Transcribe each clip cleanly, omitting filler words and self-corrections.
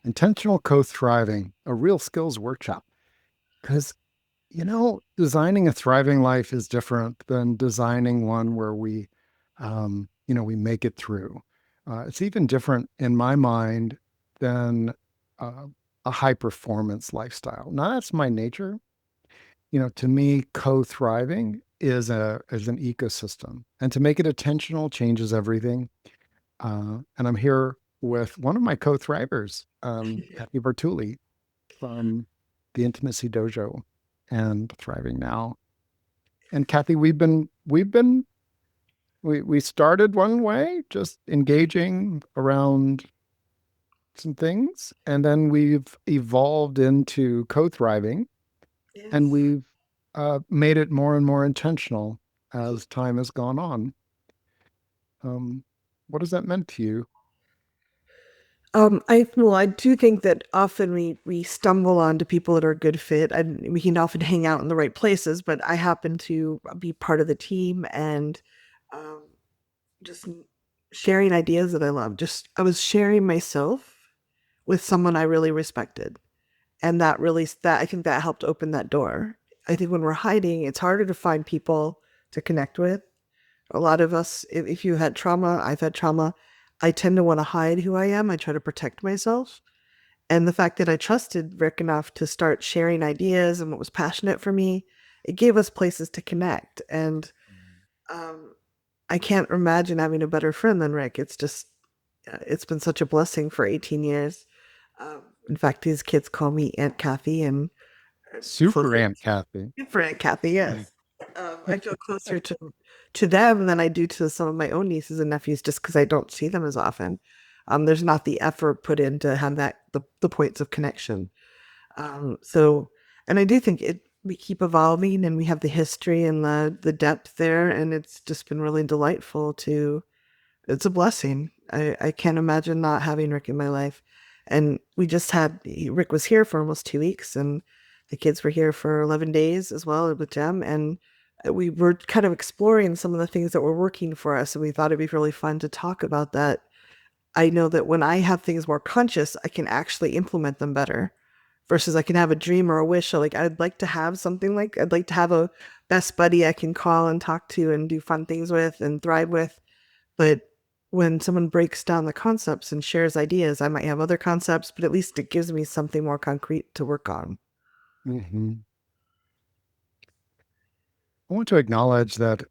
Intentional co-thriving, a real skills workshop. Because, designing a thriving life is different than designing one where we make it through. It's even different in my mind than uh, a high performance lifestyle. Now, that's my nature. To me, co-thriving is an ecosystem, and to make it intentional changes everything. And I'm here with one of my co-thrivers, Kathy Bertulli from the Intimacy Dojo and Thriving Now. And Kathy, we started one way, just engaging around some things, and then we've evolved into co-thriving, and Yes. we've made it more and more intentional as time has gone on. Um, what has that meant to you? I do think that often we stumble onto people that are a good fit, and we can often hang out in the right places. But I happen to be part of the team and um, just sharing ideas that I love. Just I was sharing myself with someone I really respected, and that I think that helped open that door. I think when we're hiding, it's harder to find people to connect with. A lot of us, if you had trauma, I've had trauma. I tend to want to hide who I am. I try to protect myself. And the fact that I trusted Rick enough to start sharing ideas and what was passionate for me, it gave us places to connect. And um, I can't imagine having a better friend than Rick. It's been such a blessing for 18 years. In fact, these kids call me Aunt Kathy and Super closer Aunt Kathy. for Aunt Kathy, yes. I feel closer to them than I do to some of my own nieces and nephews just because I don't see them as often. There's not the effort put in to have the points of connection. So, and I do think we keep evolving and we have the history and the depth there, and it's just been really delightful to. It's a blessing. I can't imagine not having Rick in my life. And Rick was here for almost 2 weeks, and the kids were here for 11 days as well with Jem. And we were kind of exploring some of the things that were working for us. And we thought it'd be really fun to talk about that. I know that when I have things more conscious, I can actually implement them better versus I can have a dream or a wish. Or like, I'd like to have a best buddy I can call and talk to and do fun things with and thrive with. But when someone breaks down the concepts and shares ideas, I might have other concepts, but at least it gives me something more concrete to work on. Hmm. I want to acknowledge that,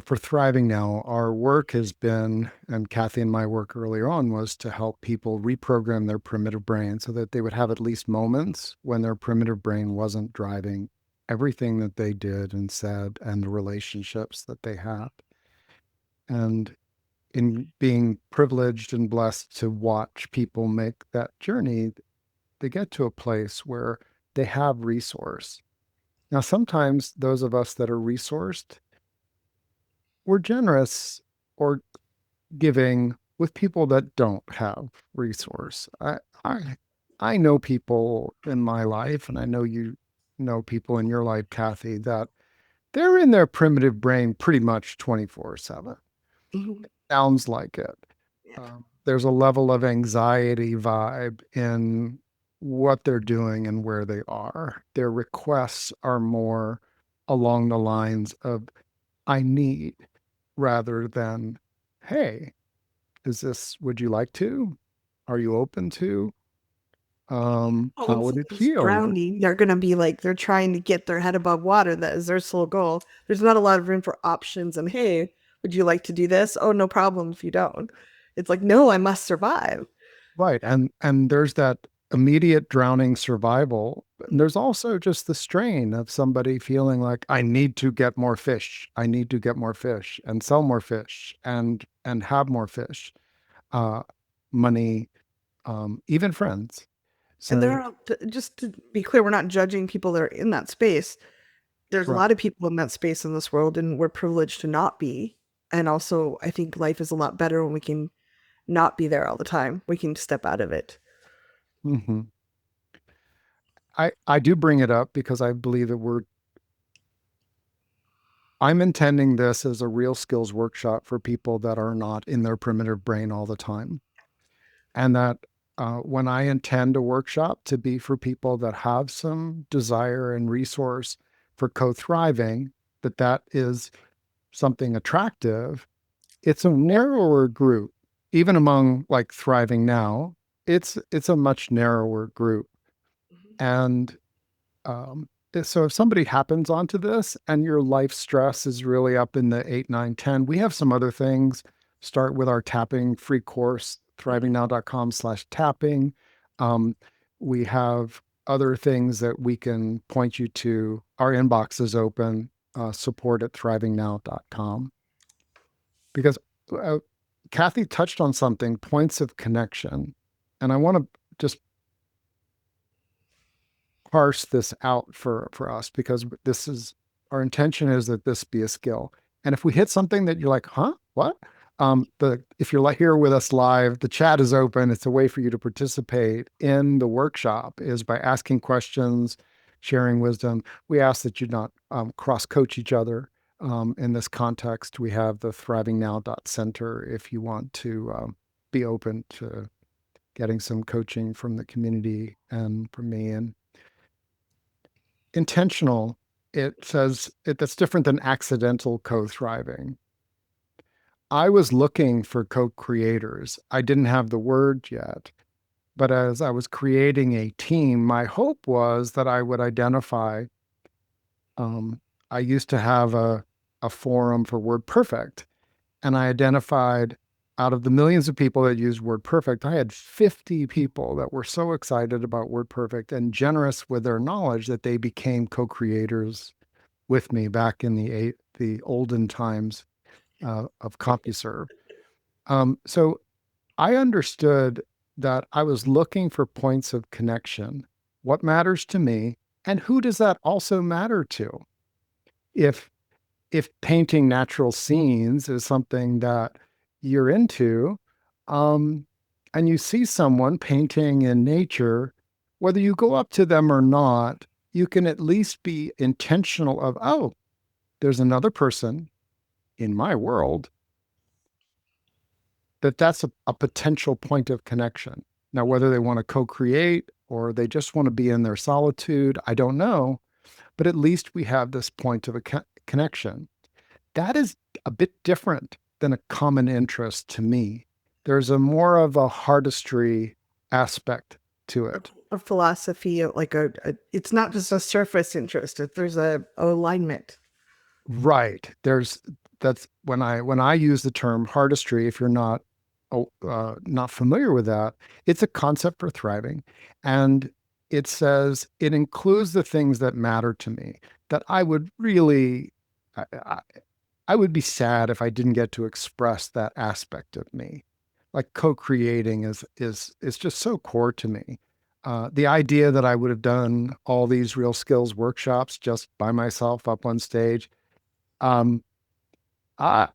for Thriving Now, our work has been, and Kathy and my work earlier on was to help people reprogram their primitive brain so that they would have at least moments when their primitive brain wasn't driving everything that they did and said and the relationships that they had. And in being privileged and blessed to watch people make that journey, they get to a place where they have resource. Now, sometimes those of us that are resourced, we're generous or giving with people that don't have resource. I know people in my life, and I know you know people in your life, Kathy, that they're in their primitive brain pretty much 24/7. Mhm. Sounds like it. Yeah. There's a level of anxiety vibe in what they're doing and where they are. Their requests are more along the lines of, I need, rather than, hey, would you like to? Are you open to? Oh, How when would it someone's feel? drowning, they're going to be like, they're trying to get their head above water. That is their sole goal. There's not a lot of room for options. And hey, would you like to do this? Oh, no problem if you don't. It's like, no, I must survive. Right. And there's that immediate drowning survival. And there's also just the strain of somebody feeling like I need to get more fish. I need to get more fish and sell more fish and have more fish. Uh Money, even friends. And So just to be clear, we're not judging people that are in that space. There's a right. lot of people in that space in this world, and we're privileged to not be. And also, I think life is a lot better when we can not be there all the time. We can step out of it. Hmm. I do bring it up because I believe that I'm intending this as a real skills workshop for people that are not in their primitive brain all the time. And that when I intend a workshop to be for people that have some desire and resource for co-thriving, that is something attractive, it's a narrower group. Even among like Thriving Now, it's a much narrower group. And so if somebody happens onto this and your life stress is really up in the 8, 9, 10, we have some other things. Start with our tapping free course, thrivingnow.com/tapping. We have other things that we can point you to. Our inbox is open, support@thrivingnow.com. Because Kathy touched on something, points of connection. And I want to just parse this out for us, because this is our intention is that this be a skill. And if we hit something that you're like, huh, what? If you're here with us live, the chat is open. It's a way for you to participate in the workshop is by asking questions, sharing wisdom. We ask that you not cross coach each other. In this context, we have the thrivingnow.center if you want to be open to getting some coaching from the community and from me. And intentional, it says that's different than accidental co-thriving. I was looking for co-creators. I didn't have the word yet, but as I was creating a team, my hope was that I would identify. I used to have a forum for WordPerfect, and I identified out of the millions of people that used WordPerfect, I had 50 people that were so excited about WordPerfect and generous with their knowledge that they became co-creators with me back in the olden times of CompuServe. So I understood that I was looking for points of connection. What matters to me, and who does that also matter to? If painting natural scenes is something that you're into, and you see someone painting in nature, whether you go up to them or not, you can at least be intentional of, oh, there's another person in my world that's a potential point of connection. Now, whether they want to co-create or they just want to be in their solitude, I don't know, but at least we have this point of a connection. That is a bit different than a common interest to me. There's a more of a artistry aspect to it. A philosophy, like it's not just a surface interest. There's a alignment. Right. That's when I use the term artistry. If you're not familiar with that, it's a concept for thriving, and it says it includes the things that matter to me. That I would really, I would be sad if I didn't get to express that aspect of me. Like co-creating is just so core to me. The idea that I would have done all these real skills workshops just by myself up on stage, I,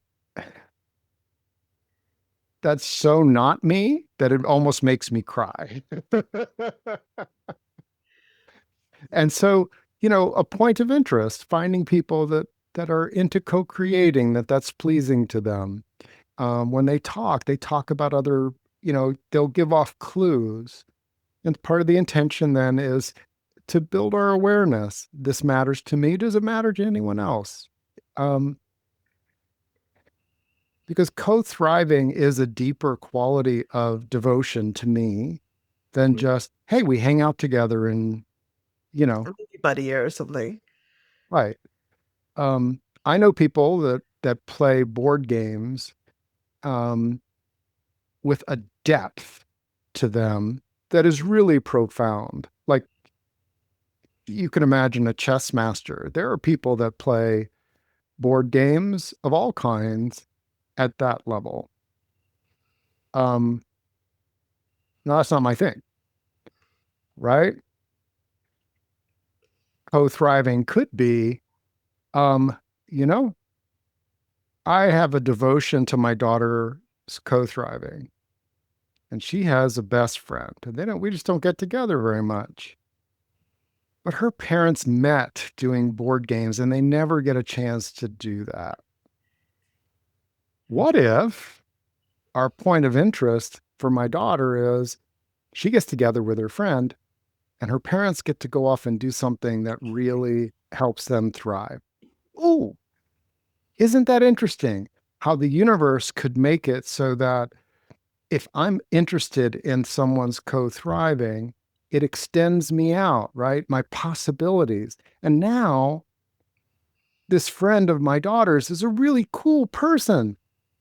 that's so not me that it almost makes me cry. And so, a point of interest, finding people that are into co-creating, that's pleasing to them. When they talk about other, they'll give off clues. And part of the intention then is to build our awareness. This matters to me. Does it matter to anyone else? Because co-thriving is a deeper quality of devotion to me than just, hey, we hang out together and, buddy or something. Right. I know people that play board games with a depth to them that is really profound. Like, you can imagine a chess master. There are people that play board games of all kinds at that level. No, that's not my thing, right? Co-thriving could be, you know, I have a devotion to my daughter's co-thriving, and she has a best friend, and we just don't get together very much. But her parents met doing board games, and they never get a chance to do that. What if our point of interest for my daughter is She gets together with her friend, and her parents get to go off and do something that really helps them thrive. Oh, isn't that interesting? How the universe could make it so that if I'm interested in someone's co thriving, it extends me out, right? My possibilities. And now this friend of my daughter's is a really cool person.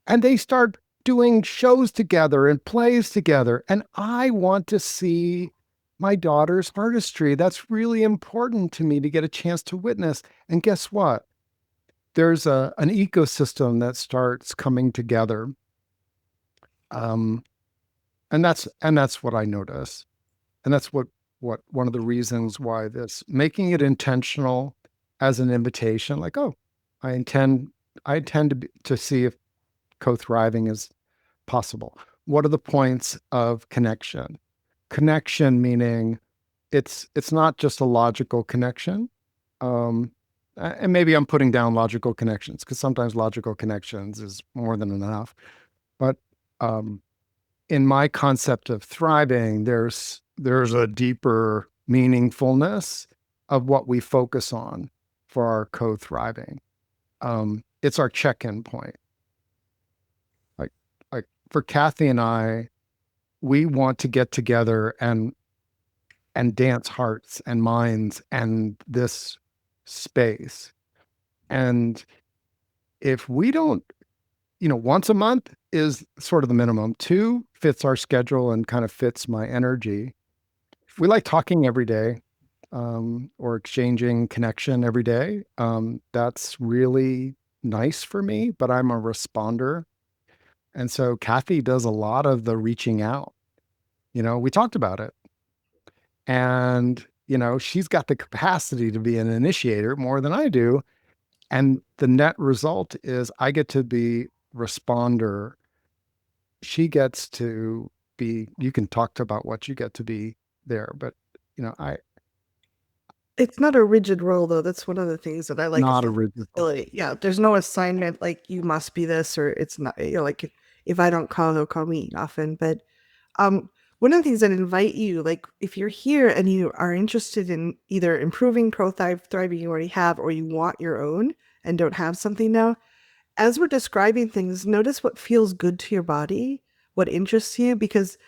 And they start doing shows together and plays together. And I want to see my daughter's artistry. That's really important to me to get a chance to witness. And guess what? There's an ecosystem that starts coming together. Um, and that's what I notice. And that's what one of the reasons why this making it intentional as an invitation, like, oh, I intend I intend to see if co-thriving is possible. What are the points of connection? Connection meaning it's not just a logical connection. Um, and maybe I'm putting down logical connections because sometimes logical connections is more than enough. But um, in my concept of thriving, there's a deeper meaningfulness of what we focus on for our co-thriving. It's our check-in point. Like like for Kathy and I, we want to get together and dance hearts and minds and this space. And if we don't, once a month is sort of the minimum. Two fits our schedule and kind of fits my energy. If we like talking every day, or exchanging connection every day, that's really nice for me, but I'm a responder. And so Kathy does a lot of the reaching out. We talked about it. And, she's got the capacity to be an initiator more than I do. And the net result is I get to be responder. She gets to be, you can talk to about what you get to be there, but I It's not a rigid role though. That's one of the things that I like is not a the rigid. flexibility. Yeah, there's no assignment like you must be this or it's not. Like if I don't call, they'll call me often. But um, one of the things that invite you, like if you're here and you are interested in either improving thriving you already have, or you want your own and don't have something now, as we're describing things, notice what feels good to your body, what interests you, because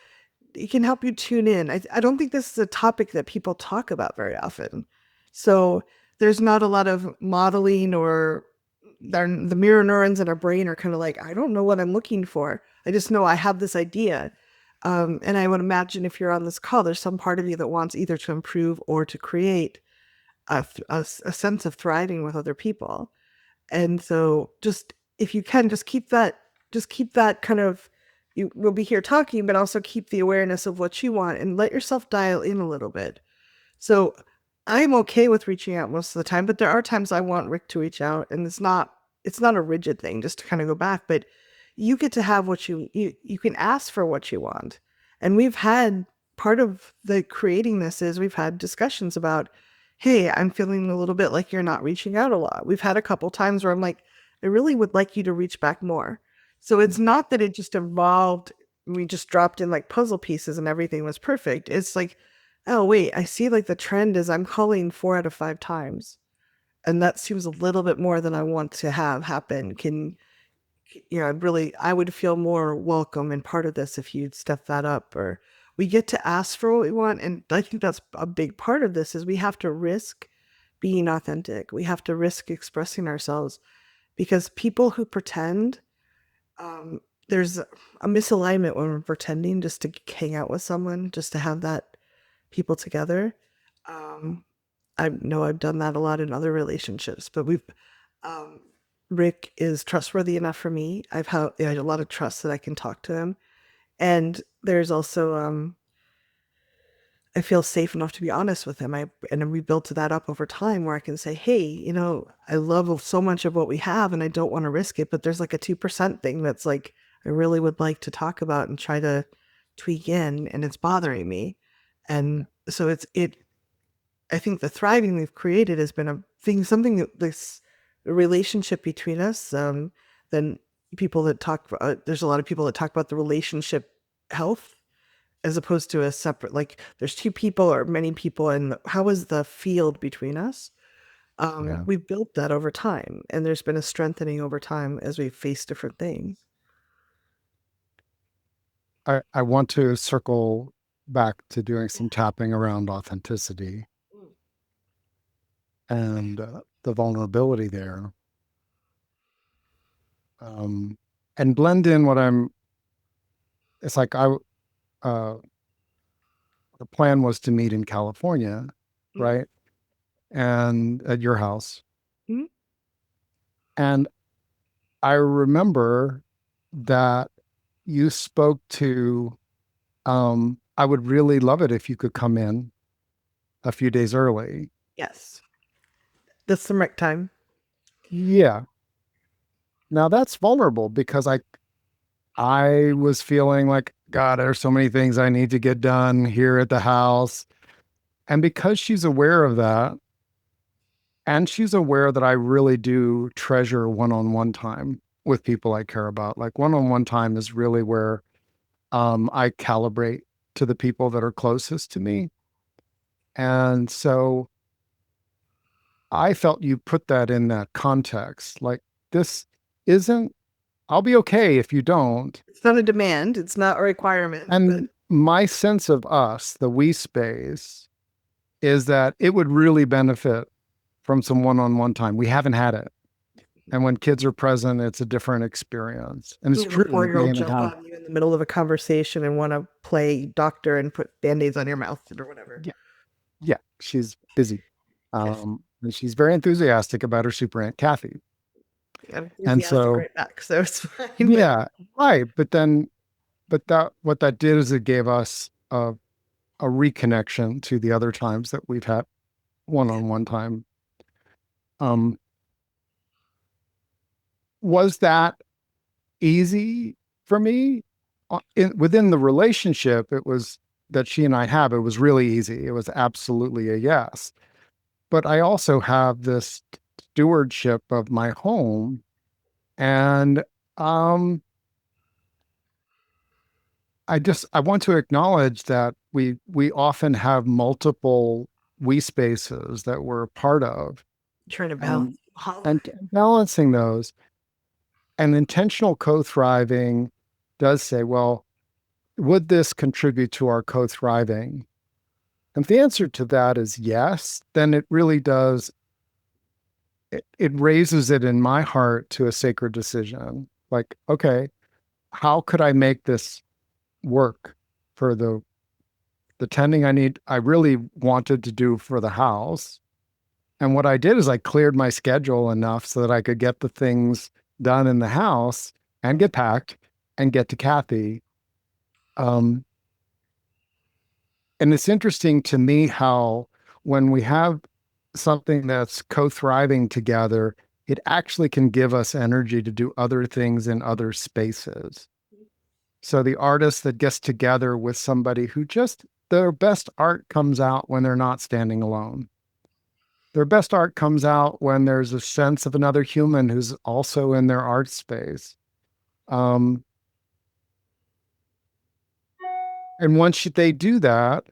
it can help you tune in. I don't think this is a topic that people talk about very often. So there's not a lot of modeling or the mirror neurons in our brain are kind of like, I don't know what I'm looking for. I just know I have this idea. And I would imagine if you're on this call, there's some part of you that wants either to improve or to create a sense of thriving with other people. And so just if you can just keep that kind of you will be here talking, but also keep the awareness of what you want and let yourself dial in a little bit. So I'm okay with reaching out most of the time, but there are times I want Rick to reach out and it's not a rigid thing just to kind of go back, but you get to have what you can ask for what you want. And we've had part of the creating this is we've had discussions about, hey, I'm feeling a little bit like you're not reaching out a lot. We've had a couple times where I'm like, I really would like you to reach back more. So it's not that it just evolved. We just dropped in like puzzle pieces and everything was perfect. It's like, oh, wait, I see like the trend is I'm calling 4 out of 5 times. And that seems a little bit more than I want to have happen. I would feel more welcome and part of this if you'd step that up, or we get to ask for what we want. And I think that's a big part of this is we have to risk being authentic. We have to risk expressing ourselves because people who pretend, there's a misalignment when we're pretending just to hang out with someone, just to have that people together. Um, I know I've done that a lot in other relationships, but um, Rick is trustworthy enough for me. I had a lot of trust that I can talk to him. And there's also, I feel safe enough to be honest with him. And then we built that up over time where I can say, hey, I love so much of what we have and I don't want to risk it, but there's like a 2% thing that's like, I really would like to talk about and try to tweak in and it's bothering me. And so I think the thriving we've created has been something that this relationship between us. Then people that talk, there's a lot of people that talk about the relationship health. as opposed to a separate, like there's two people or many people, and how is the field between us? Yeah. We've built that over time, and there's been a strengthening over time as we face different things. I want to circle back to doing some tapping around authenticity and the vulnerability there, um, and blend in what I'm. It's like uh, the plan was to meet in California, Mm-hmm. right? And at your house. Mm-hmm. And I remember that you spoke to, I would really love it if you could come in a few days early. Yes, that's the right time. Yeah. Now that's vulnerable because I was feeling like, God, there's so many things I need to get done here at the house. And because she's aware of that, and she's aware that I really do treasure one-on-one time with people I care about. Like one-on-one time is really where I calibrate to the people that are closest to me. And so I felt you put that in that context. Like this isn't, I'll be okay if you don't. It's not a demand, it's not a requirement, but And my sense of us, the we space, is that it would really benefit from some one-on-one time. We haven't had it. And when kids are present, it's a different experience. And it's you have a true, we 4-year-old haven't jump had. on you in the middle of a conversation and want to play doctor and put band-aids on your mouth or whatever. Yeah, yeah, she's busy. Yes. And she's very enthusiastic about her super aunt Kathy. I'm And enthusiastic so, right back, so it's fine. But yeah, right. But that what that did is it gave us a reconnection to the other times that we've had one-on-one time. Um, was that easy for me? Within the relationship, it was that she and I have, it was really easy. It was absolutely a yes. But I also have this stewardship of my home, and um, I want to acknowledge that we often have multiple we spaces that we're a part of, trying to and balance all of and balancing those. And intentional co-thriving does say, well, would this contribute to our co-thriving? And if the answer to that is yes, then it really does. It raises it in my heart to a sacred decision. Like, okay, how could I make this work for the tending I really wanted to do for the house? And what I did is I cleared my schedule enough so that I could get the things done in the house and get packed and get to Kathy. Um, and it's interesting to me how when we have something that's co-thriving together, it actually can give us energy to do other things in other spaces. So the artist that gets together with somebody who just their best art comes out when they're not standing alone. Their best art comes out when there's a sense of another human who's also in their art space. Um, and once they do that,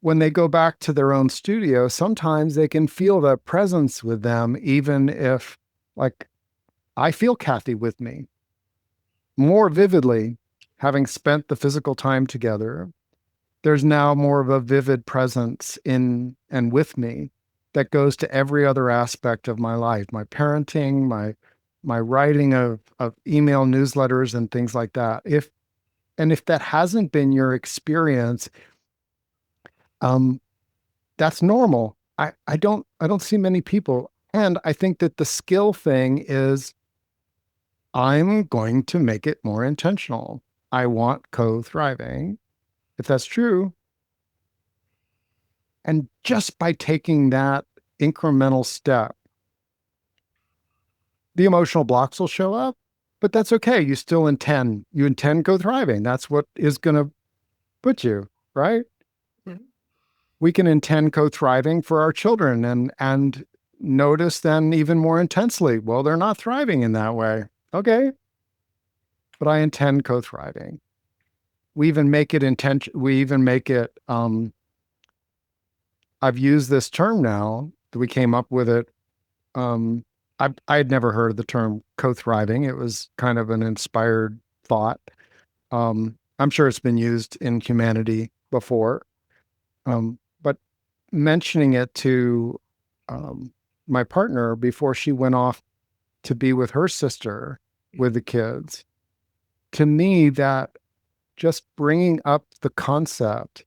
when they go back to their own studio, sometimes they can feel that presence with them, even if, like, I feel Kathy with me more vividly, having spent the physical time together. There's now more of a vivid presence in and with me that goes to every other aspect of my life, my parenting, my writing of email newsletters and things like that. If that hasn't been your experience, um, that's normal. I don't see many people. And I think that the skill thing is I'm going to make it more intentional. I want co-thriving. If that's true, and just by taking that incremental step, the emotional blocks will show up, but that's okay. You intend co-thriving. That's what is going to put you, right? Mhm. We can intend co-thriving for our children and notice then even more intensely, well, they're not thriving in that way. Okay. But I intend co-thriving. we even make it intention. We even make it. I've used this term now that we came up with it. Um, I had never heard of the term co-thriving. It was kind of an inspired thought. I'm sure it's been used in humanity before, but mentioning it to my partner before she went off to be with her sister with the kids, to me, that just bringing up the concept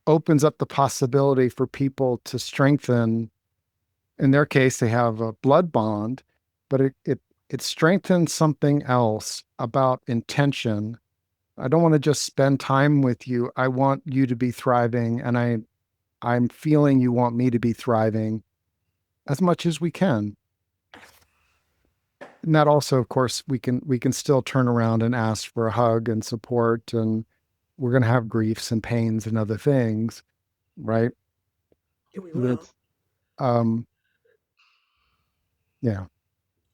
opens up the possibility for people to strengthen. In their case, they have a blood bond, but it strengthens something else about intention. I don't want to just spend time with you. I want you to be thriving, and I'm feeling you want me to be thriving as much as we can. And that also, of course, we can still turn around and ask for a hug and support, and we're going to have griefs and pains and other things, right? Yeah, we will. That's um yeah.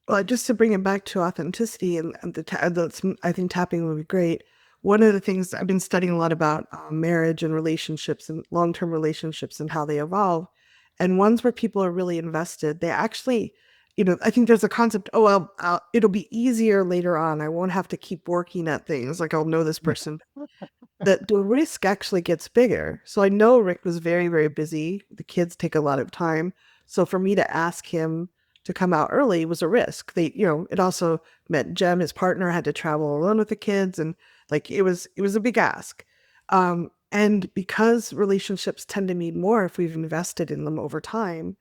Well, just to bring it back to authenticity and I think tapping would be great. One of the things I've been studying a lot about marriage and relationships and long-term relationships and how they evolve, and ones where people are really invested, they actually, I think there's a concept. Oh, well, it'll be easier later on. I won't have to keep working at things. Like I'll know this person. That the risk actually gets bigger. So I know Rick was very, very busy. The kids take a lot of time. So for me to ask him to come out early was a risk. It also meant Jem, his partner, had to travel alone with the kids, and like it was a big ask. And because relationships tend to mean more if we've invested in them over time,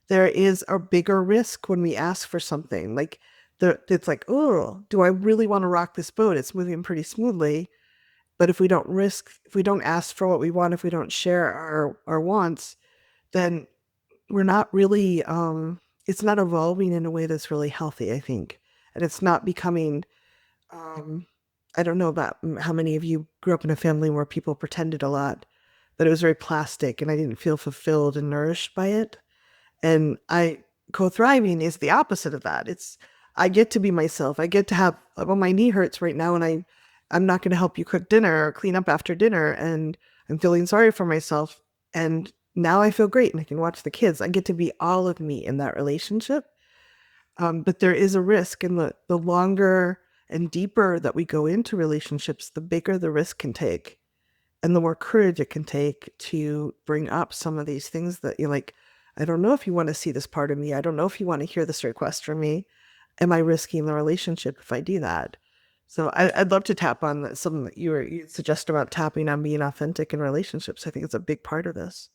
there is a bigger risk when we ask for something. Like it's like, oh, do I really want to rock this boat? It's moving pretty smoothly. But if we don't ask for what we want, if we don't share our wants, then we're not really, it's not evolving in a way that's really healthy, I think. And it's not becoming, um, I don't know about how many of you grew up in a family where people pretended a lot, but it was very plastic and I didn't feel fulfilled and nourished by it. And co-thriving is the opposite of that. I get to be myself. I get to have, well, my knee hurts right now and I'm not going to help you cook dinner or clean up after dinner. And I'm feeling sorry for myself. And now I feel great and I can watch the kids. I get to be all of me in that relationship. But there is a risk, and the longer and deeper that we go into relationships, the bigger the risk can take and the more courage it can take to bring up some of these things that you're like, I don't know if you want to see this part of me. I don't know if you want to hear this request from me. Am I risking the relationship if I do that? So I'd love to tap on something that you suggest about tapping on being authentic in relationships. I think it's a big part of this.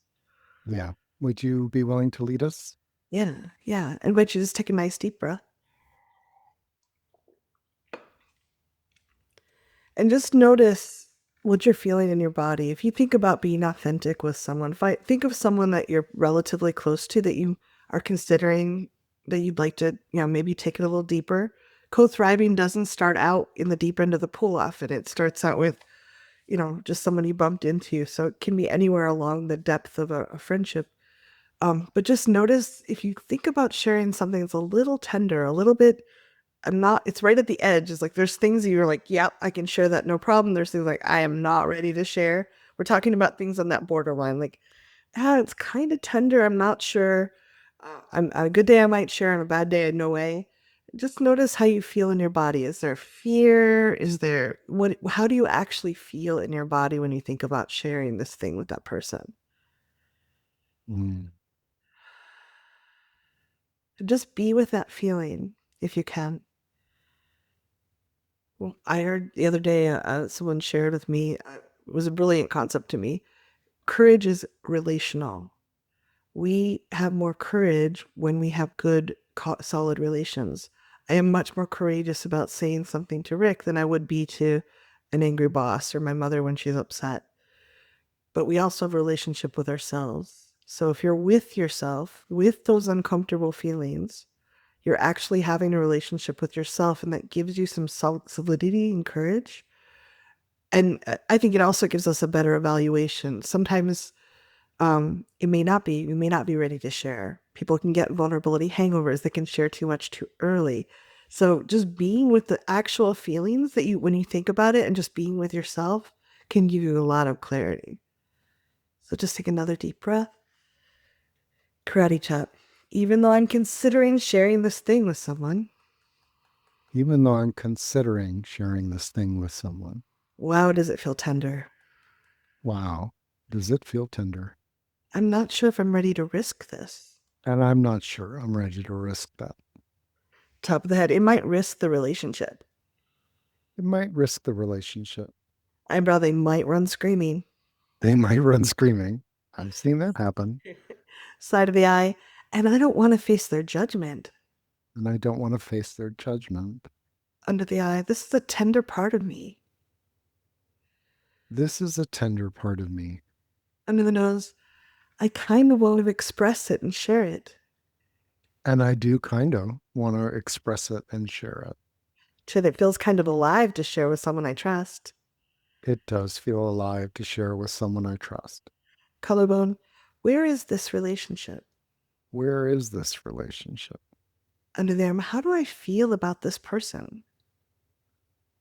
Yeah. Would you be willing to lead us? Yeah, yeah. I invite you to just take a nice deep breath and just notice what you're feeling in your body. If you think about being authentic with someone, think of someone that you're relatively close to that you are considering that you'd like to, maybe take it a little deeper. Co-thriving doesn't start out in the deep end of the pool often. It starts out with, just someone you bumped into. So it can be anywhere along the depth of a friendship. But just notice if you think about sharing something that's a little tender, a little bit, it's right at the edge. It's like there's things that you're like, yep, I can share that, no problem. There's things like I am not ready to share. We're talking about things on that borderline, like, it's kind of tender. I'm not sure. I'm on a good day I might share, on a bad day, no way. Just notice how you feel in your body. Is there fear? How do you actually feel in your body when you think about sharing this thing with that person? Mm. Just be with that feeling if you can. Well, I heard the other day someone shared with me, it was a brilliant concept to me. Courage is relational. We have more courage when we have good, solid relations. I am much more courageous about saying something to Rick than I would be to an angry boss or my mother when she's upset. But we also have a relationship with ourselves. So if you're with yourself, with those uncomfortable feelings, you're actually having a relationship with yourself, and that gives you some solidity and courage. And I think it also gives us a better evaluation. Sometimes we may not be ready to share. People can get vulnerability hangovers. They can share too much too early. So just being with the actual feelings that you, when you think about it and just being with yourself, can give you a lot of clarity. So just take another deep breath. Karate chop. Even though I'm considering sharing this thing with someone, Even though I'm considering sharing this thing with someone. wow, does it feel tender? Wow, does it feel tender? I'm not sure if I'm ready to risk this. And I'm not sure I'm ready to risk that. Top of the head, it might risk the relationship. It might risk the relationship. Eyebrow, they might run screaming. They might run screaming. I've seen that happen. Side of the eye, and I don't want to face their judgment. And I don't want to face their judgment. Under the eye, this is a tender part of me. This is a tender part of me. Under the nose, I kind of want to express it and share it. And I do kind of want to express it and share it. Chin, it feels kind of alive to share with someone I trust. It does feel alive to share with someone I trust. Collarbone, where is this relationship? Where is this relationship? Under the arm, how do I feel about this person?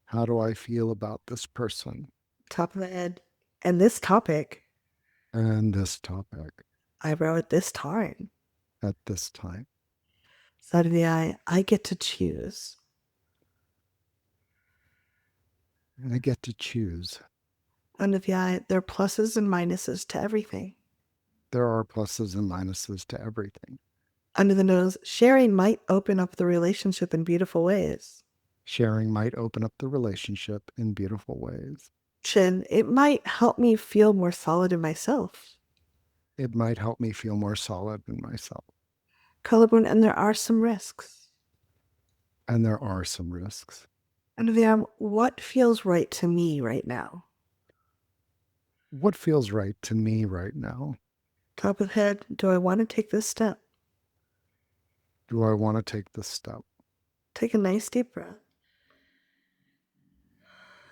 How do I feel about this person Top of the head, and this topic. and this topic Eyebrow, at this time. at this time? Side of the eye, I get to choose. And I get to choose. Under the eye, there are pluses and minuses to everything. There are pluses and minuses to everything. Under the nose, sharing might open up the relationship in beautiful ways. Sharing might open up the relationship in beautiful ways. Chin, it might help me feel more solid in myself. It might help me feel more solid in myself. Collarbone, and there are some risks. And there are some risks. Under the arm, what feels right to me right now? What feels right to me right now? Top of the head, do I want to take this step? Do I want to take this step? Take a nice deep breath.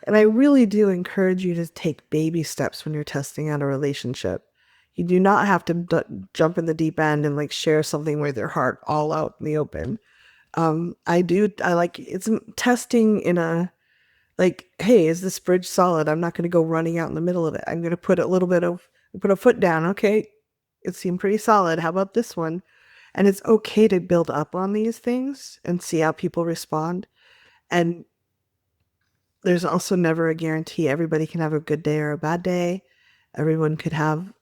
And I really do encourage you to take baby steps when you're testing out a relationship. You do not have to jump in the deep end and like share something with your heart all out in the open. I like it's testing in a like, hey, is this bridge solid? I'm not going to go running out in the middle of it. I'm going to put put a foot down. Okay, it seemed pretty solid. How about this one? And it's okay to build up on these things and see how people respond. And there's also never a guarantee. Everybody can have a good day or a bad day. Everyone could have,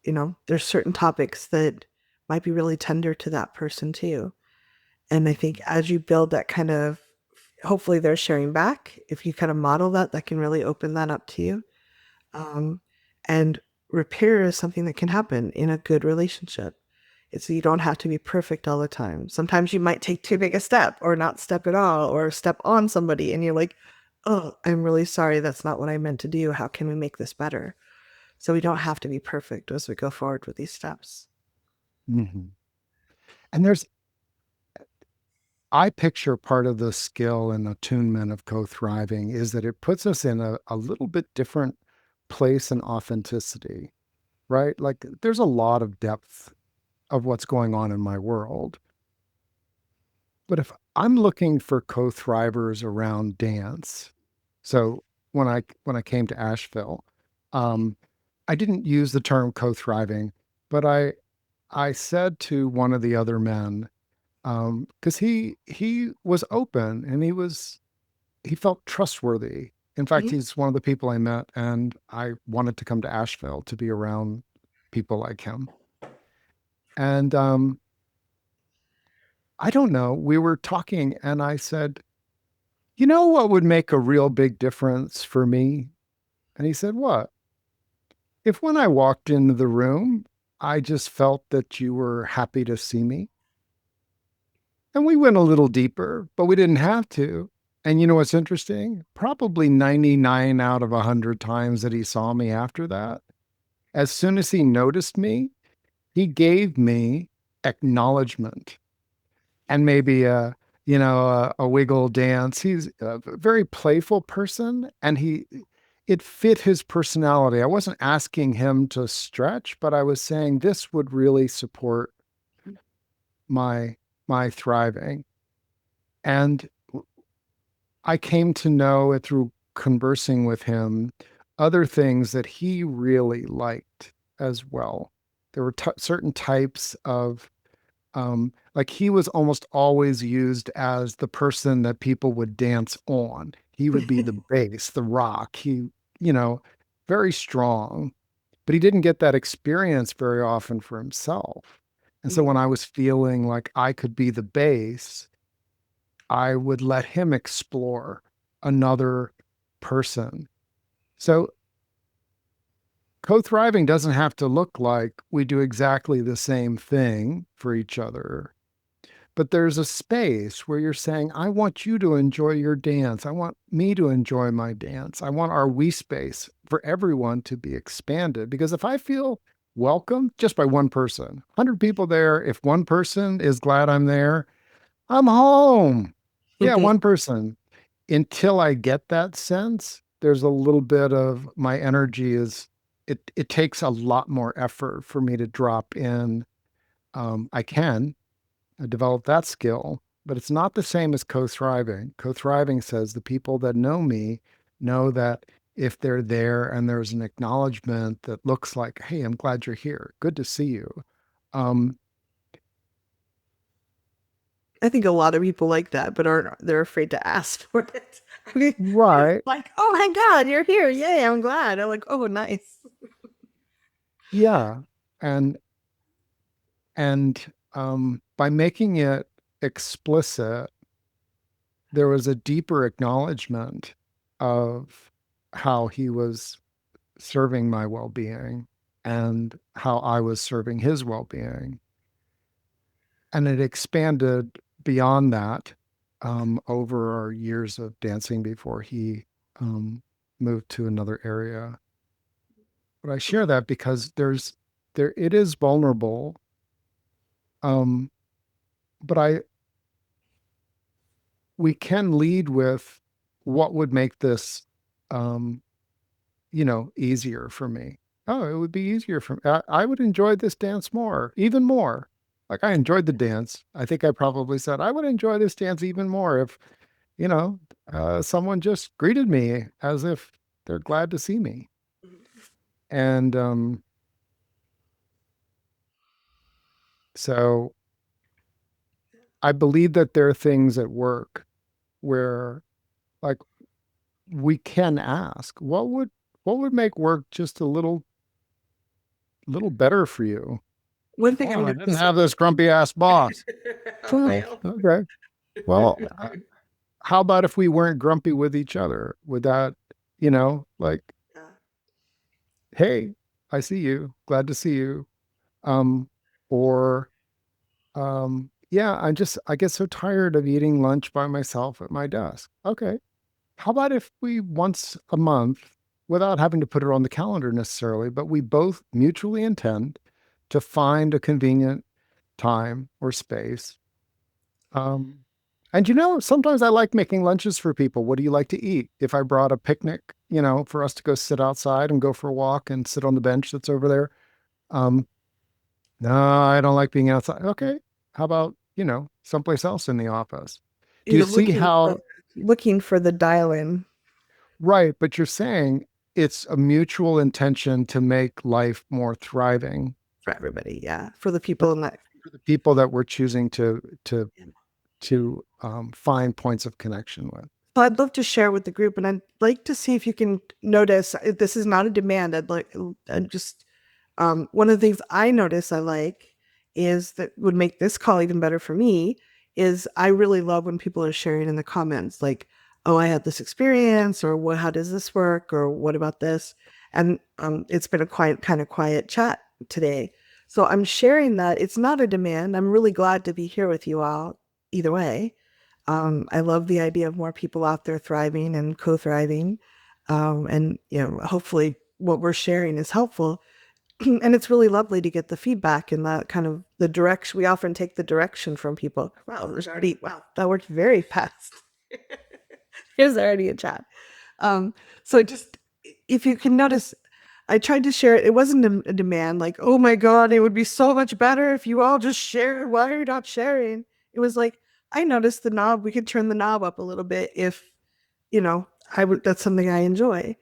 there's certain topics that might be really tender to that person too. And I think as you build that kind of, hopefully they're sharing back. If you kind of model that, that can really open that up to you. And repair is something that can happen in a good relationship. You don't have to be perfect all the time. Sometimes you might take too big a step or not step at all or step on somebody and you're like, oh, I'm really sorry. That's not what I meant to do. How can we make this better? So we don't have to be perfect as we go forward with these steps. Mm-hmm. And I picture part of the skill and attunement of co-thriving is that it puts us in a little bit different place and authenticity, right? Like there's a lot of depth of what's going on in my world. But if I'm looking for co-thrivers around dance, so when I came to Asheville, I didn't use the term co-thriving, but I said to one of the other men, because he was open and he felt trustworthy. In fact, Mm-hmm. he's one of the people I met, and I wanted to come to Asheville to be around people like him. And I don't know, we were talking, and I said, "You know what would make a real big difference for me?" And he said, "What?" "If when I walked into the room, I just felt that you were happy to see me." And we went a little deeper, but we didn't have to. And you know what's interesting? Probably 99 out of 100 times that he saw me after that, as soon as he noticed me, he gave me acknowledgement and maybe a wiggle dance. He's a very playful person, and it fit his personality. I wasn't asking him to stretch, but I was saying this would really support my thriving. And I came to know it through conversing with him, other things that he really liked as well. There were certain types of, like he was almost always used as the person that people would dance on. He would be the bass, the rock. You know, very strong, but he didn't get that experience very often for himself. And so when I was feeling like I could be the bass, I would let him explore another person. So co-thriving doesn't have to look like we do exactly the same thing for each other, but there's a space where you're saying, I want you to enjoy your dance. I want me to enjoy my dance. I want our we space for everyone to be expanded. Because if I feel welcome just by one person, 100 people there, if one person is glad I'm there, I'm home. Yeah, one person. Until I get that sense, there's a little bit of my energy is it takes a lot more effort for me to drop in. I can develop that skill, but it's not the same as co-thriving. Co-thriving says the people that know me know that if they're there and there's an acknowledgement that looks like, hey, I'm glad you're here. Good to see you. Um, I think a lot of people like that, but they're afraid to ask for it. I mean, it's right. like, oh my God, you're here. Yay, I'm glad. I'm like, oh, nice. Yeah. And by making it explicit, there was a deeper acknowledgement of how he was serving my well-being and how I was serving his well-being. And it expanded beyond that over our years of dancing before he moved to another area. But I share that because it is vulnerable. Um, but we can lead with what would make this, um, easier for me. Oh, it would be easier for me. I would enjoy this dance more, even more. Like I enjoyed the dance. I think I probably said I would enjoy this dance even more if, you know, someone just greeted me as if they're glad to see me. And so I believe that there are things at work where, like, we can ask, what would make work just a little better for you? One thing Oh, I'm I going to didn't say. have this grumpy ass boss. I Oh, okay. Well, how about if we weren't grumpy with each other? Would that, like, hey, I see you. Glad to see you. Um, or yeah, I get so tired of eating lunch by myself at my desk. Okay. How about if we once a month, without having to put it on the calendar necessarily, but we both mutually intend to find a convenient time or space. Um, and sometimes I like making lunches for people. What do you like to eat? If I brought a picnic, for us to go sit outside and go for a walk and sit on the bench that's over there. Um, no, I don't like being outside. Okay. How about, someplace else in the office? Do you You're see how, looking for the dial in right? But you're saying it's a mutual intention to make life more thriving for everybody. Yeah. For the people in that. for the people that we're choosing to find points of connection with. So I'd love to share with the group, and I'd like to see if you can notice. This is not a demand. I'd just one of the things I notice I like is that would make this call even better for me is I really love when people are sharing in the comments like, oh, I had this experience, or what, how does this work, or what about this? And it's been a kind of quiet chat today. So I'm sharing that. It's not a demand. I'm really glad to be here with you all either way. I love the idea of more people out there thriving and co-thriving. And hopefully what we're sharing is helpful. And it's really lovely to get the feedback and that kind of the direction. We often take the direction from people. Wow, that worked very fast. There's already a chat. So just if you can notice, I tried to share it. It wasn't a demand like, oh my God, it would be so much better if you all just shared. Why are you not sharing? It was like, I noticed the knob. We could turn the knob up a little bit if you know, that's something I enjoy.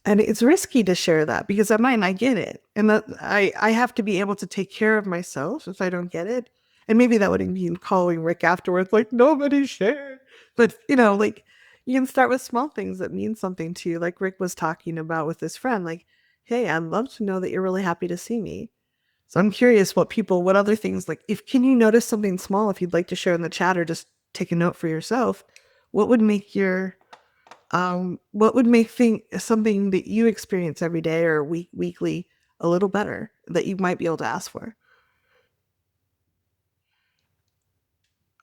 And it's risky to share that because I might not get it. And that I have to be able to take care of myself if I don't get it. And maybe that would mean calling Rick afterwards, like, nobody shared. But, like, you can start with small things that mean something to you, like Rick was talking about with his friend, like, hey, I'd love to know that you're really happy to see me. So I'm curious what other things, like, can you notice something small if you'd like to share in the chat or just take a note for yourself? What would make something that you experience every day or weekly a little better that you might be able to ask for?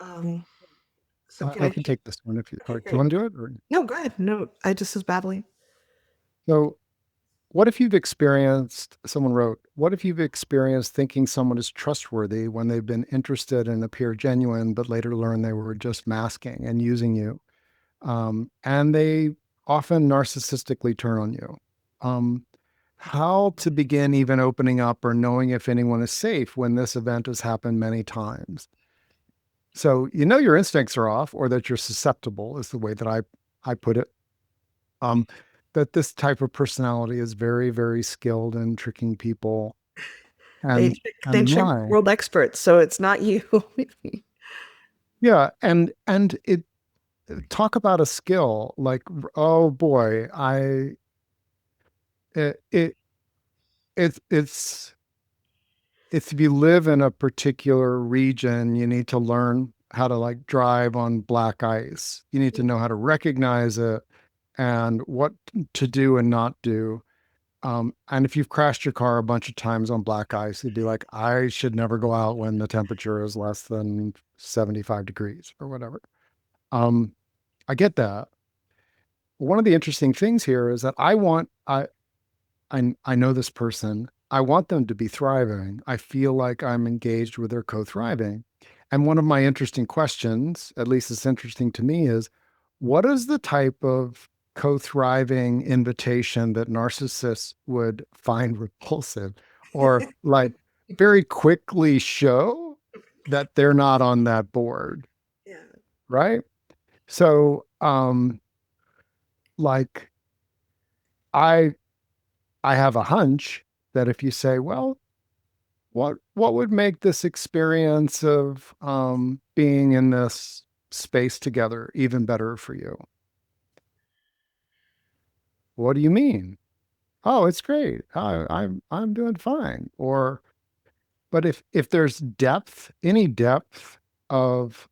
Um, so can I I can take? take this one if you, Okay, or do you great. want to do it? Or, No, go ahead. No, I just was babbling. so what if you've experienced, someone wrote, what if you've experienced thinking someone is trustworthy when they've been interested and appear genuine, but later learn they were just masking and using you? And they often narcissistically turn on you. Um, how to begin even opening up or knowing if anyone is safe when this event has happened many times? So you know your instincts are off, or that you're susceptible is the way that I put it. Um, that this type of personality is very, very skilled in tricking people. They And they and check why? world experts, so it's not you. Yeah, and it, talk about a skill like, oh boy, it, it it's if you live in a particular region, you need to learn how to like drive on black ice. You need to know how to recognize it and what to do and not do. And if you've crashed your car a bunch of times on black ice, you'd be like, I should never go out when the temperature is less than 75 degrees or whatever. Um, I get that. One of the interesting things here is that I know this person. I want them to be thriving. I feel like I'm engaged with their co-thriving. And one of my interesting questions, at least it's interesting to me, is what is the type of co-thriving invitation that narcissists would find repulsive or like very quickly show that they're not on that board, Yeah. right? So, like I I have a hunch that if you say, well, what would make this experience of being in this space together even better for you? What do you mean? Oh, it's great. I'm doing fine. Or, but if there's depth, any depth of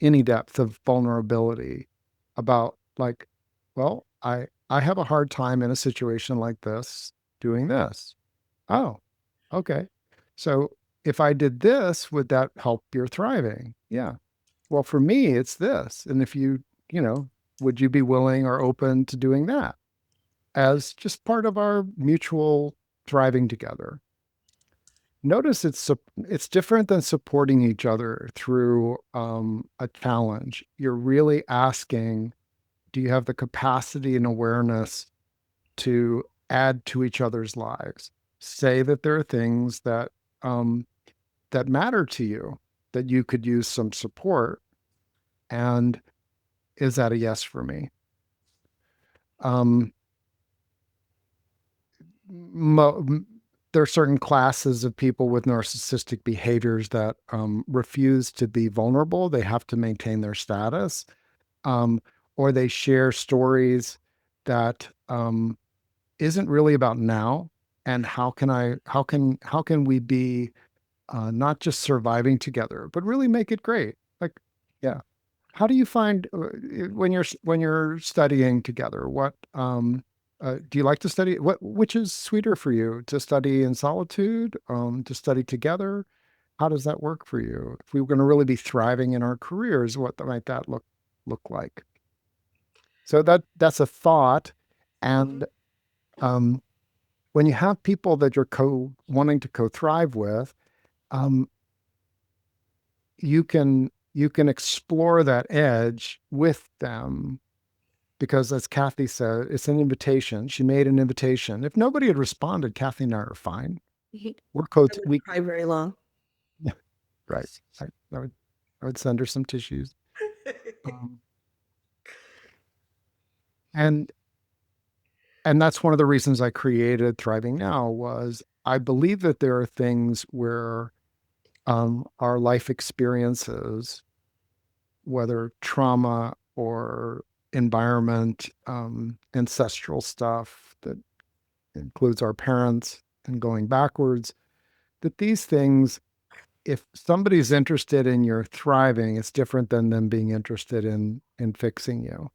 any depth of vulnerability about like, well, I have a hard time in a situation like this doing this. Oh, okay. So if I did this, would that help your thriving? Yeah. Well, for me, it's this. And if you know, would you be willing or open to doing that as just part of our mutual thriving together? Notice it's different than supporting each other through a challenge. You're really asking, do you have the capacity and awareness to add to each other's lives? Say that there are things um, that matter to you that you could use some support. And is that a yes for me? Um, mo- there are certain classes of people with narcissistic behaviors that refuse to be vulnerable. They have to maintain their status, um, or they share stories that isn't really about now. And how can we be not just surviving together, but really make it great? Like, yeah. How do you find when you're studying together? What do you like to study? Which is sweeter for you, to study in solitude, to study together? How does that work for you? If we were going to really be thriving in our careers, what might that look like? So that's a thought. Mhm. And um, when you have people that you're co wanting to co-thrive with, um, you can explore that edge with them because, as Kathy said, it's an invitation. She made an invitation. If nobody had responded, Kathy and I are fine. I We're coach. wouldn't We cry very long. right. I would I would send her some tissues. Um, And and that's one of the reasons I created Thriving Now was I believe that there are things where our life experiences, whether trauma or environment, ancestral stuff that includes our parents and going backwards, that these things, if somebody's interested in your thriving, it's different than them being interested in fixing you.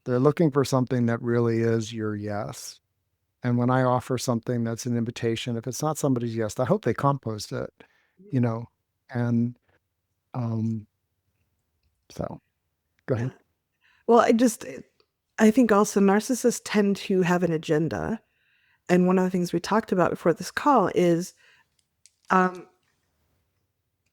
They're looking for something that really is your yes. And when I offer something that's an invitation, if it's not somebody's yes, I hope they compost it, you know. And um, so go Yeah. ahead. Well, I think also narcissists tend to have an agenda. And one of the things we talked about before this call is um,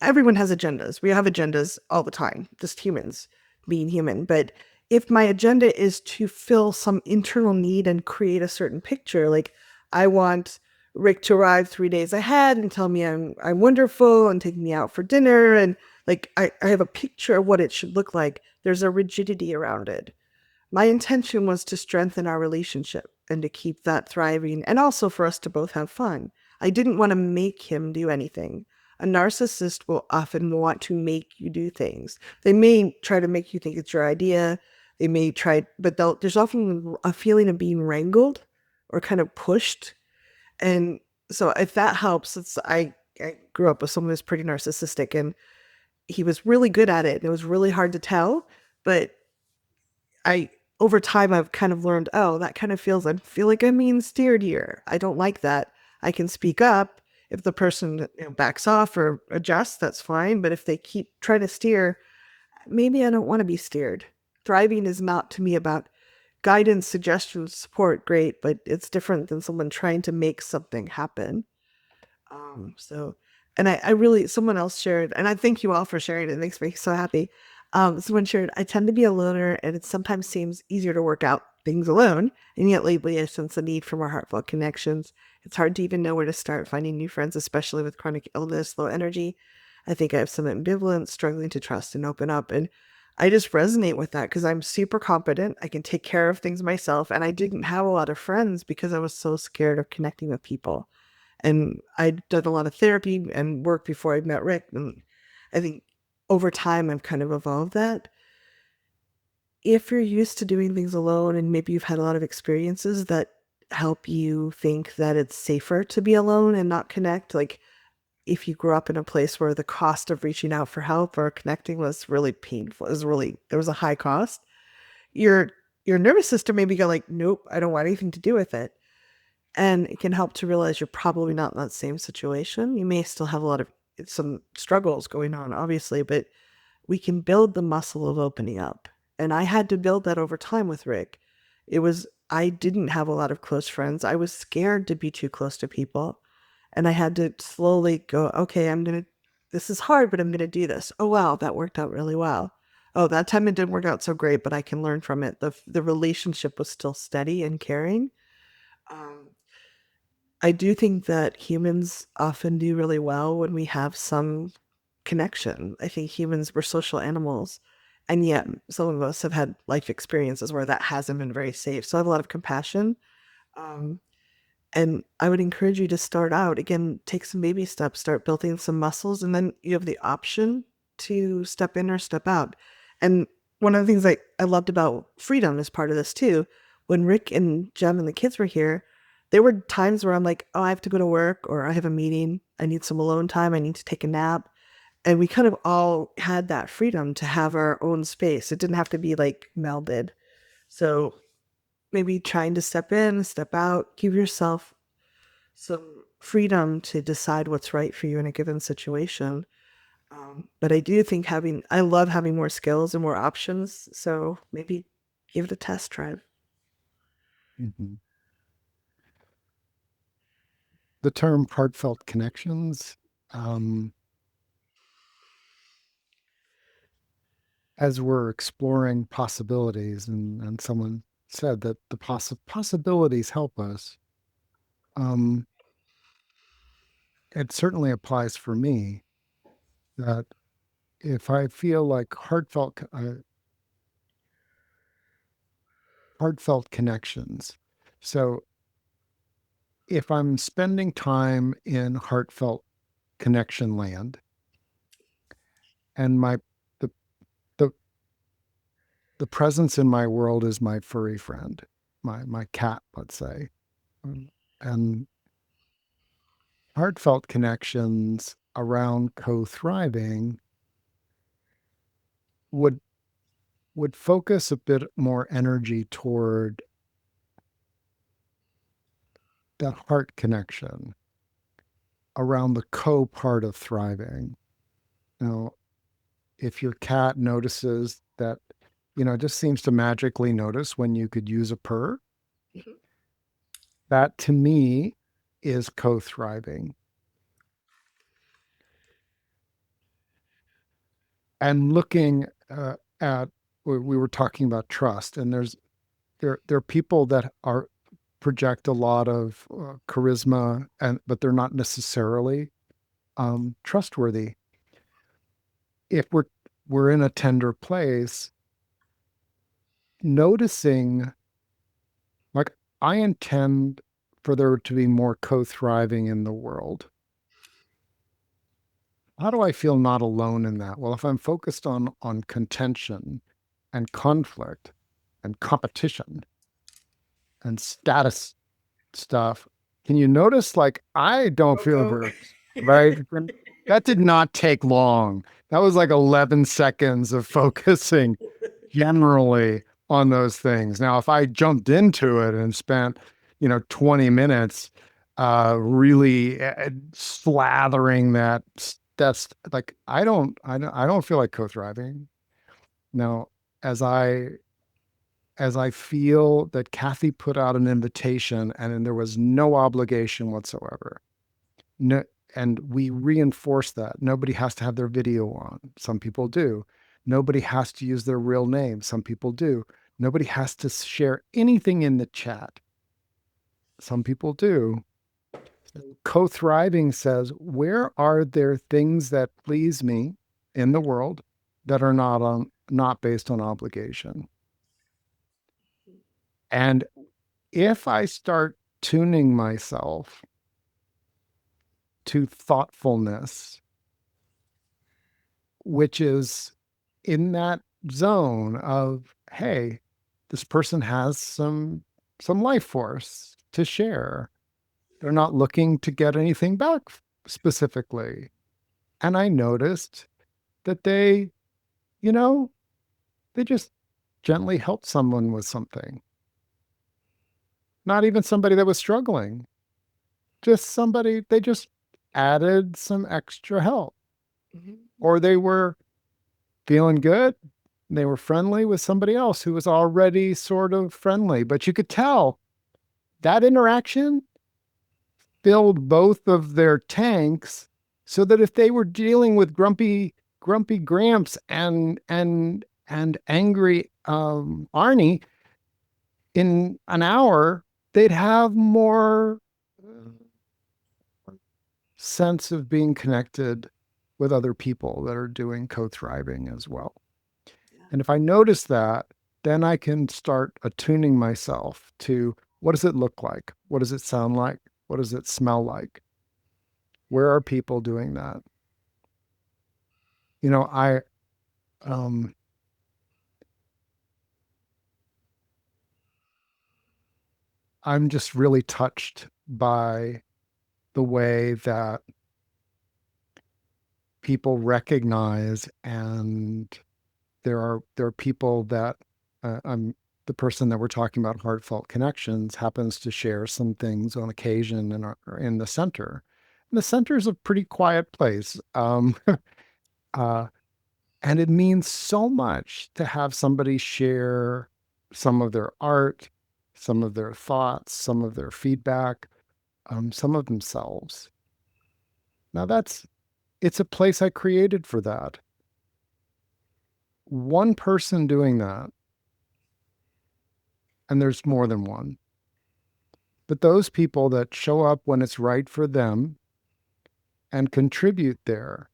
everyone has agendas. We have agendas all the time, just humans being human. But if my agenda is to fill some internal need and create a certain picture, like I want Rick to arrive 3 days ahead and tell me I'm wonderful and take me out for dinner, and like I have a picture of what it should look like. There's a rigidity around it. My intention was to strengthen our relationship and to keep that thriving, and also for us to both have fun. I didn't want to make him do anything. A narcissist will often want to make you do things. They may try to make you think it's your idea. They may try, but there's often a feeling of being wrangled or kind of pushed. And so if that helps, I grew up with someone who's pretty narcissistic, and he was really good at it. It was really hard to tell, but I over time I've kind of learned, oh, that kind of feels I feel like I'm being steered here. I don't like that. I can speak up if the person backs off or adjusts, that's fine. But if they keep trying to steer, maybe I don't want to be steered. Thriving is not to me about guidance, suggestions, support, great, but it's different than someone trying to make something happen. So, and I really, someone else shared, and I thank you all for sharing it. It makes me so happy. Someone shared, I tend to be a loner, and it sometimes seems easier to work out things alone. And yet lately I sense a need for more heartfelt connections. It's hard to even know where to start finding new friends, especially with chronic illness, low energy. I think I have some ambivalence, struggling to trust and open up. And I just resonate with that because I'm super competent. I can take care of things myself. And I didn't have a lot of friends because I was so scared of connecting with people. And I'd done a lot of therapy and work before I met Rick. And I think over time, I've kind of evolved that. If you're used to doing things alone and maybe you've had a lot of experiences that help you think that it's safer to be alone and not connect, like if you grew up in a place where the cost of reaching out for help or connecting was really painful, there was a high cost, your your nervous system maybe go like, nope, I don't want anything to do with it. And it can help to realize you're probably not in that same situation. You may still have a lot of some struggles going on, obviously, but we can build the muscle of opening up. And I had to build that over time with Rick. I didn't have a lot of close friends. I was scared to be too close to people. And I had to slowly go, okay, this is hard, but I'm going to do this. Oh, wow, that worked out really well. Oh, that time it didn't work out so great, but I can learn from it. The relationship was still steady and caring. Um, I do think that humans often do really well when we have some connection. I think humans were social animals, and yet some of us have had life experiences where that hasn't been very safe. So I have a lot of compassion. Um, and I would encourage you to start out again, take some baby steps, start building some muscles, and then you have the option to step in or step out. And one of the things I loved about freedom as part of this too, when Rick and Jem and the kids were here, there were times where I'm like, oh, I have to go to work or I have a meeting. I need some alone time. I need to take a nap. And we kind of all had that freedom to have our own space. It didn't have to be like melded. So maybe trying to step in, step out, give yourself some freedom to decide what's right for you in a given situation. But I do think I love having more skills and more options. So maybe give it a test drive. Mhm. The term heartfelt connections, um, as we're exploring possibilities, and someone said that the possibilities help us. Um, it certainly applies for me that if I feel like heartfelt, heartfelt connections. So if I'm spending time in heartfelt connection land, and the the the presence in my world is my furry friend, my cat, let's say. And heartfelt connections around co-thriving would focus a bit more energy toward that heart connection around the co part of thriving. Now, if your cat notices that, it just seems to magically notice when you could use a purr, Mhm. that to me is co thriving. And looking at, we were talking about trust, and there are people that are project a lot of charisma, but they're not necessarily trustworthy. If we're in a tender place, noticing, like, I intend for there to be more co-thriving in the world. How do I feel not alone in that? Well, if I'm focused on contention and conflict and competition and status stuff, can you notice, like, I don't feel Coco. very right. That did not take long. That was like 11 seconds of focusing generally on those things. Now, if I jumped into it and spent, 20 minutes really slathering that's like, I don't feel like co-thriving. Now, as I feel that Kathy put out an invitation and then there was no obligation whatsoever. No, and we reinforce that. Nobody has to have their video on. Some people do. Nobody has to use their real name. Some people do. Nobody has to share anything in the chat. Some people do. Co-thriving says, where are there things that please me in the world that are not based on obligation? And if I start tuning myself to thoughtfulness, which is in that zone of, hey, this person has some life force to share. They're not looking to get anything back specifically. And I noticed that you know, they just gently helped someone with something. Not even somebody that was struggling, just somebody, they just added some extra help. Mhm. Or they were feeling good. They were friendly with somebody else who was already sort of friendly, but you could tell that interaction filled both of their tanks so that if they were dealing with grumpy Gramps and angry Arnie in an hour, they'd have more sense of being connected with other people that are doing co-thriving as well. Yeah. And if I notice that, then I can start attuning myself to, what does it look like? What does it sound like? What does it smell like? Where are people doing that? You know, um, I'm just really touched by the way that people recognize, and there are people that I'm the person that we're talking about, heartfelt connections, happens to share some things on occasion and are in the center. And the center is a pretty quiet place, uh, and it means so much to have somebody share some of their art, some of their thoughts, some of their feedback, some of themselves. Now it's a place I created for that. One person doing that, and there's more than one, but those people that show up when it's right for them and contribute there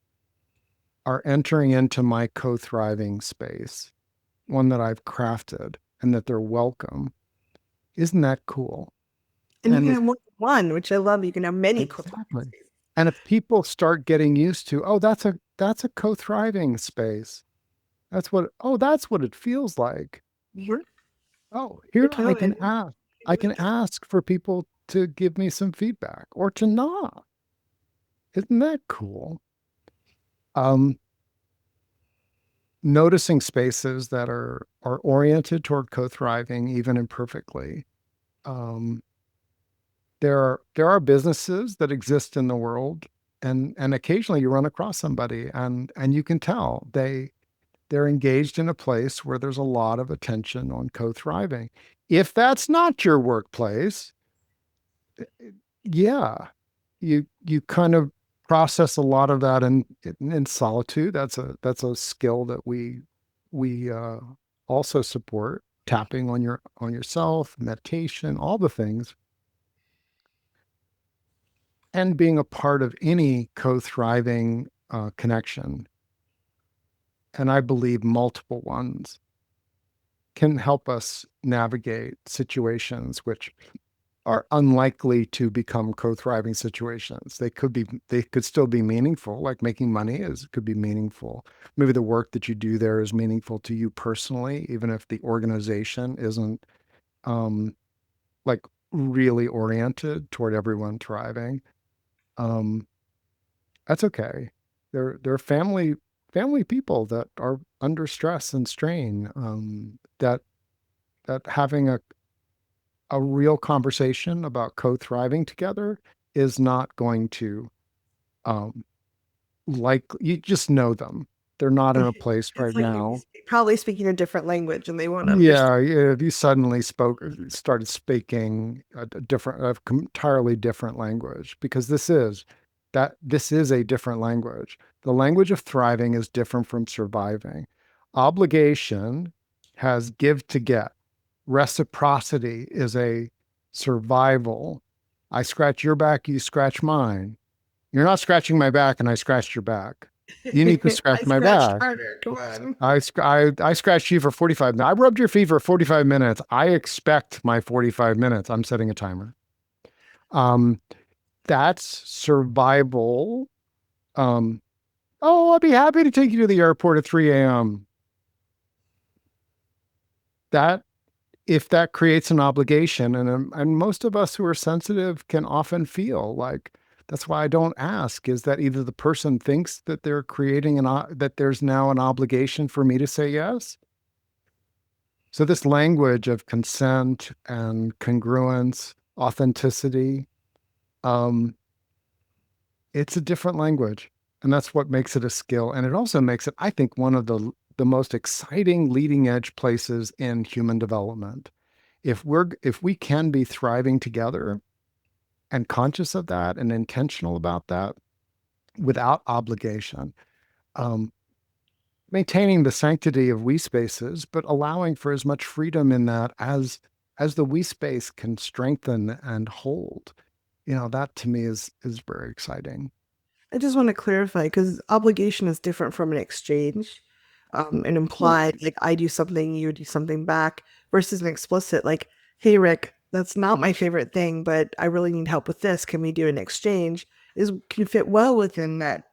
are entering into my co-thriving space, one that I've crafted. and that they're welcome. Isn't that cool? And you can And have more than one, which I love. You can have many co-thriving exactly. spaces. And if people start getting used to, oh, that's a co-thriving space. That's what it feels like. You're, Oh, you're here totally. I can ask for people to give me some feedback or to not. Isn't that cool? Um, Noticing spaces that are oriented toward co-thriving, even imperfectly. Um, there are businesses that exist in the world, and occasionally you run across somebody, and you can tell they're engaged in a place where there's a lot of attention on co-thriving. If that's not your workplace, yeah, you kind of process a lot of that in solitude. That's a skill that we also support. Tapping on yourself, meditation, all the things, and being a part of any co-thriving connection. And I believe multiple ones can help us navigate situations which are unlikely to become co-thriving situations. They could still be meaningful, like making money is could be meaningful. Maybe the work that you do there is meaningful to you personally, even if the organization isn't um like really oriented toward everyone thriving. Um that's okay. They're family people that are under stress and strain. That having a real conversation about co-thriving together is not going to um like you just know them. They're not in a place It's right like you're now. probably speaking a different language and they won't understand. Yeah, if you suddenly started speaking a different, entirely different language, because this is a different language. The language of thriving is different from surviving. Obligation has give to get. Reciprocity is a survival. I scratch your back, you scratch mine. You're not scratching my back, and I scratched your back. You need to I scratch my scratched back. harder. Come on. I scratched you for 45 minutes. I rubbed your feet for 45 minutes. I expect my 45 minutes. I'm setting a timer. Um, that's survival. Um, oh, I'll be happy to take you to the airport at 3 a.m. That if that creates an obligation, and most of us who are sensitive can often feel like that's why I don't ask, is that either the person thinks that they're creating that there's now an obligation for me to say yes. So this language of consent and congruence, authenticity, um, it's a different language, and that's what makes it a skill. And it also makes it, I think, one of the most exciting leading edge places in human development. If we can be thriving together and conscious of that and intentional about that without obligation, um, maintaining the sanctity of we spaces, but allowing for as much freedom in that as the we space can strengthen and hold. That to me is very exciting. I just want to clarify because obligation is different from an exchange, an Yeah. implied, like I do something, you do something back, versus an explicit, like, hey, Rick, that's not my favorite thing, but I really need help with this. Can we do an exchange? Is can fit well within that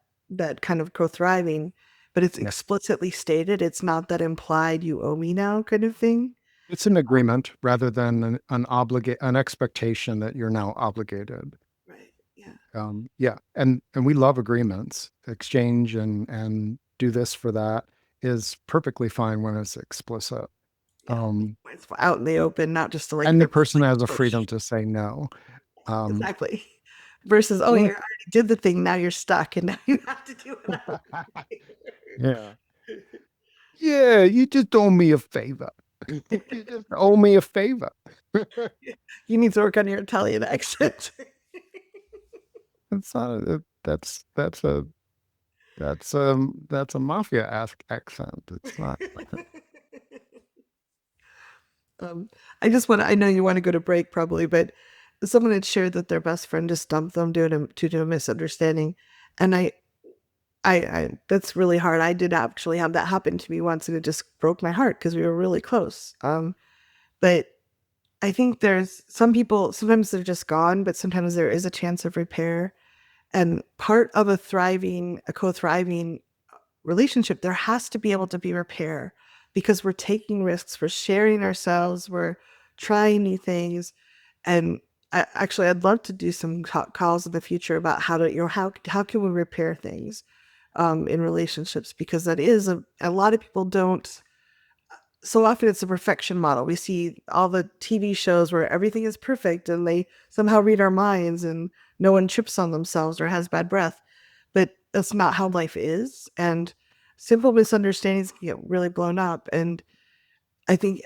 kind of co-thriving, but it's Yeah. explicitly stated. It's not that implied you owe me now kind of thing. It's an agreement rather than an expectation that you're now obligated. Right. Yeah. Yeah, and we love agreements. Exchange and do this for that is perfectly fine when it's explicit. Yeah. Um, When it's out in the open, not just to like and the everybody person has the push. freedom to say no. Um, Exactly. Versus, oh, you what? already did the thing, now you're stuck, and now you have to do it all. Yeah. Yeah, you just owe me a favor. You just owe me a favor. You need to work on your Italian accent. That's not that's a mafia accent. It's not. um, I know you want to go to break probably, but someone had shared that their best friend just dumped them due to a misunderstanding. And that's really hard. I did actually have that happen to me once and it just broke my heart because we were really close. But I think there's some people, sometimes they're just gone, but sometimes there is a chance of repair. And part of a co-thriving relationship, there has to be able to be repair because we're taking risks, we're sharing ourselves, we're trying new things. And I'd love to do some calls in the future about how to, how can we repair things in relationships, because that is a lot of people don't. So often it's a perfection model. We see all the TV shows where everything is perfect and they somehow read our minds and no one trips on themselves or has bad breath. But that's not how life is. And simple misunderstandings can get really blown up. And I think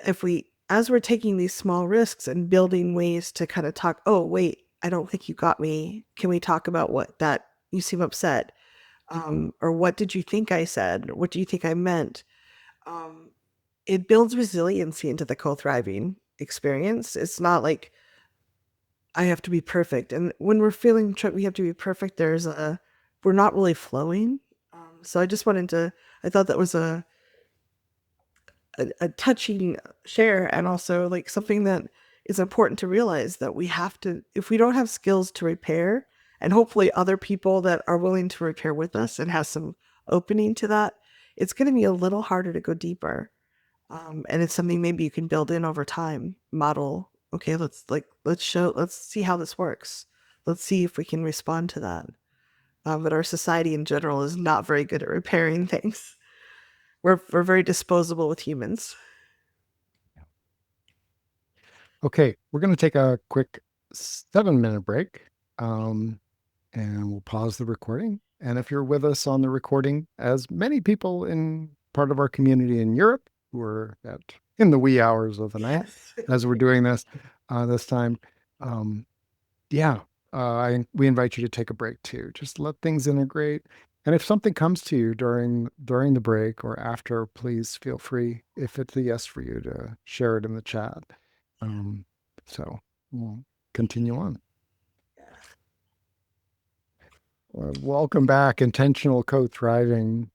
as we're taking these small risks and building ways to kind of talk, oh, wait, I don't think you got me. Can we talk about what that you seem upset? Or what did you think I said? What do you think I meant? Um, it builds resiliency into the co-thriving experience. It's not like I have to be perfect. And when we're feeling we have to be perfect, we're not really flowing. So I just wanted to, I thought that was a touching share, and also like something that is important to realize, that we have to, if we don't have skills to repair, and hopefully other people that are willing to repair with us and have some opening to that, it's going to be a little harder to go deeper. And it's something maybe you can build in over time, model. Okay, let's see how this works. Let's see if we can respond to that. But our society in general is not very good at repairing things. We're very disposable with humans. Okay, we're going to take a quick 7-minute break, and we'll pause the recording. And if you're with us on the recording, as many people in part of our community in Europe who are in the wee hours of the night Yes. as we're doing this time, yeah, we invite you to take a break too. Just let things integrate. And if something comes to you during the break or after, please feel free, if it's a yes for you, to share it in the chat. So we'll continue on. Welcome back, intentional co-thriving.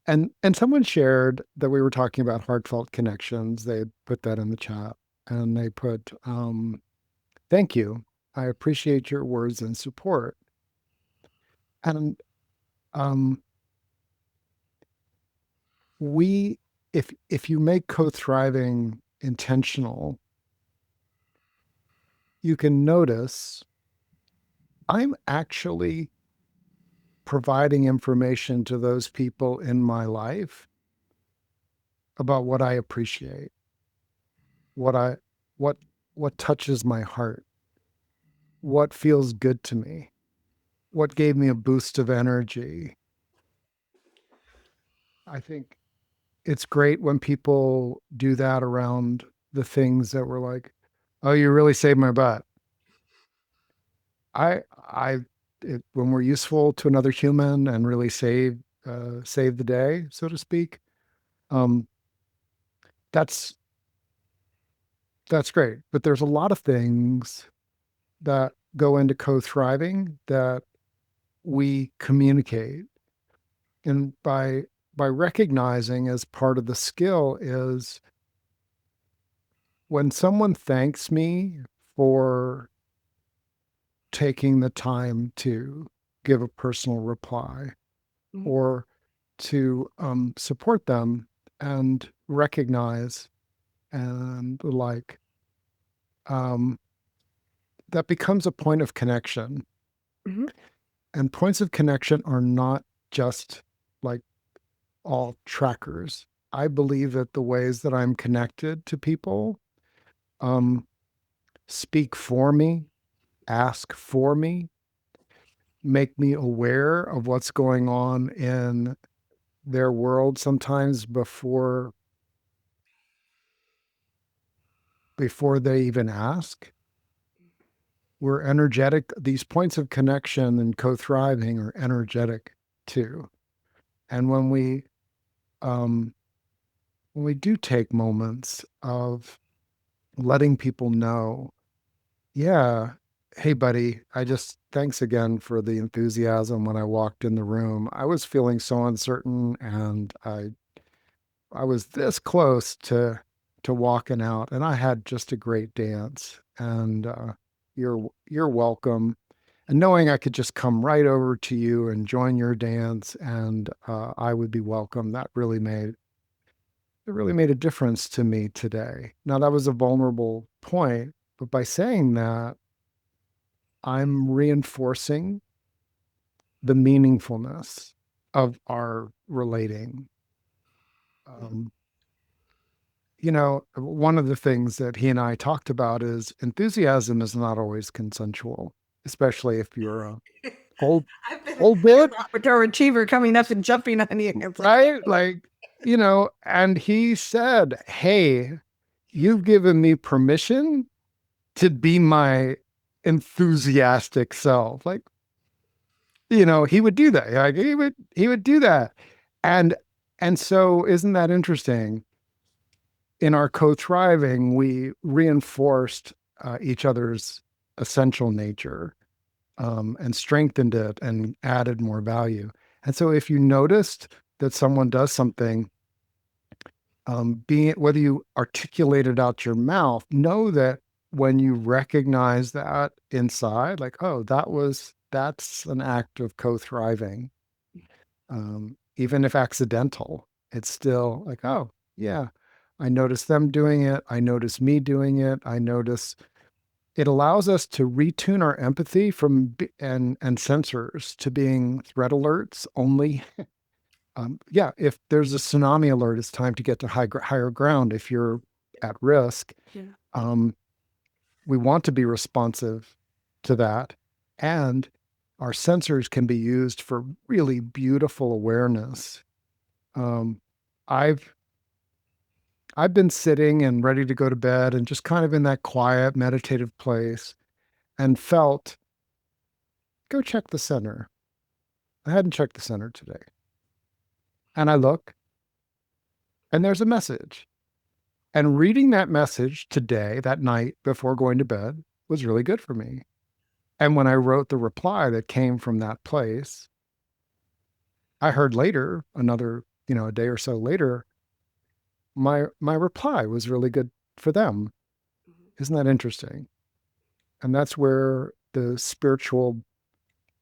And someone shared that we were talking about heartfelt connections. They put that in the chat, and they put, "Thank you. I appreciate your words and support." And um, we, if you make co-thriving intentional, you can notice I'm actually providing information to those people in my life about what I appreciate, what I what what touches my heart, what feels good to me, what gave me a boost of energy. I think it's great when people do that around the things that were like, "Oh, you really saved my butt." I when we're useful to another human and really save the day, so to speak, um, that's that's great. But there's a lot of things that go into co-thriving that we communicate. And by recognizing, as part of the skill, is when someone thanks me for taking the time to give a personal reply, Mhm. or to support them and recognize, and like, um, that becomes a point of connection. Mhm. And points of connection are not just like all trackers. I believe that the ways that I'm connected to people um, speak for me, ask for me, make me aware of what's going on in their world sometimes before they even ask. We're energetic. These points of connection and co-thriving are energetic too. And um, when we do take moments of letting people know, yeah, hey buddy, thanks again for the enthusiasm when I walked in the room. I was feeling so uncertain, and I was this close to to walking out, and I had just a great dance. And you're welcome. And knowing I could just come right over to you and join your dance, and I would be welcome, that really made a difference to me today. Now that was a vulnerable point, but by saying that, I'm reinforcing the meaningfulness of our relating. Um, one of the things that he and I talked about is enthusiasm is not always consensual, especially if you're a whole I've been whole your bit, Labrador retriever coming up and jumping on you. It's like, right? Like, and he said, "Hey, you've given me permission to be my enthusiastic self." Like, he would do that. Like he would do that. And and so isn't that interesting? In our co-thriving, we reinforced each other's essential nature, and strengthened it and added more value. And so if you noticed that someone does something, being it whether you articulate it out your mouth, know that when you recognize that inside, like, oh, that's an act of co-thriving, even if accidental, it's still like, oh, yeah, I notice them doing it. I notice me doing it. I notice it allows us to retune our empathy and sensors to being threat alerts only. Yeah, if there's a tsunami alert, it's time to get to higher ground. If you're at risk, yeah. um, we want to be responsive to that. And our sensors can be used for really beautiful awareness. Um, I've I've been sitting and ready to go to bed and just kind of in that quiet meditative place and felt, go check the center. I hadn't checked the center today. And I look and there's a message. And reading that message today, that night before going to bed, was really good for me. And when I wrote the reply that came from that place, I heard later, a day or so later, my reply was really good for them. Isn't that interesting? And that's where the spiritual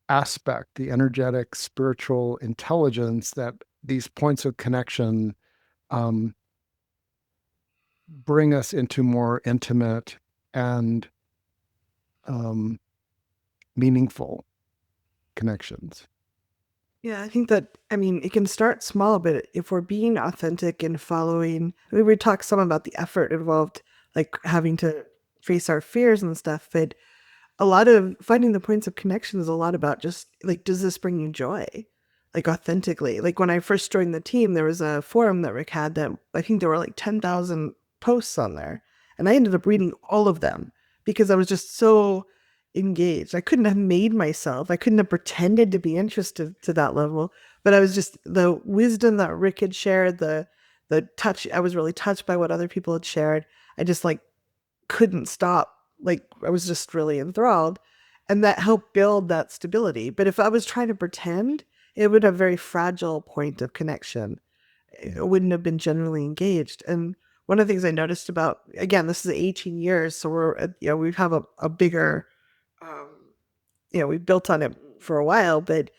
aspect, the energetic spiritual intelligence, that these points of connection um, bring us into more intimate and um, meaningful connections. Yeah, I think that, I mean, it can start small, but if we're being authentic and following, we talked some about the effort involved, like having to face our fears and stuff, but a lot of finding the points of connection is a lot about just like, does this bring you joy? Like authentically. Like when I first joined the team, there was a forum that Rick had that I think there were like 10,000 posts on there. And I ended up reading all of them because I was just so engaged. I couldn't have made myself, I couldn't have pretended to be interested to that level. But I was just the wisdom that Rick had shared, the touch, I was really touched by what other people had shared. I just like couldn't stop. Like I was just really enthralled. And that helped build that stability. But if I was trying to pretend, it would have a very fragile point of connection. It wouldn't have been generally engaged. And one of the things I noticed about, again, this is 18 years, so we have a bigger, um, we've built on it for a while, but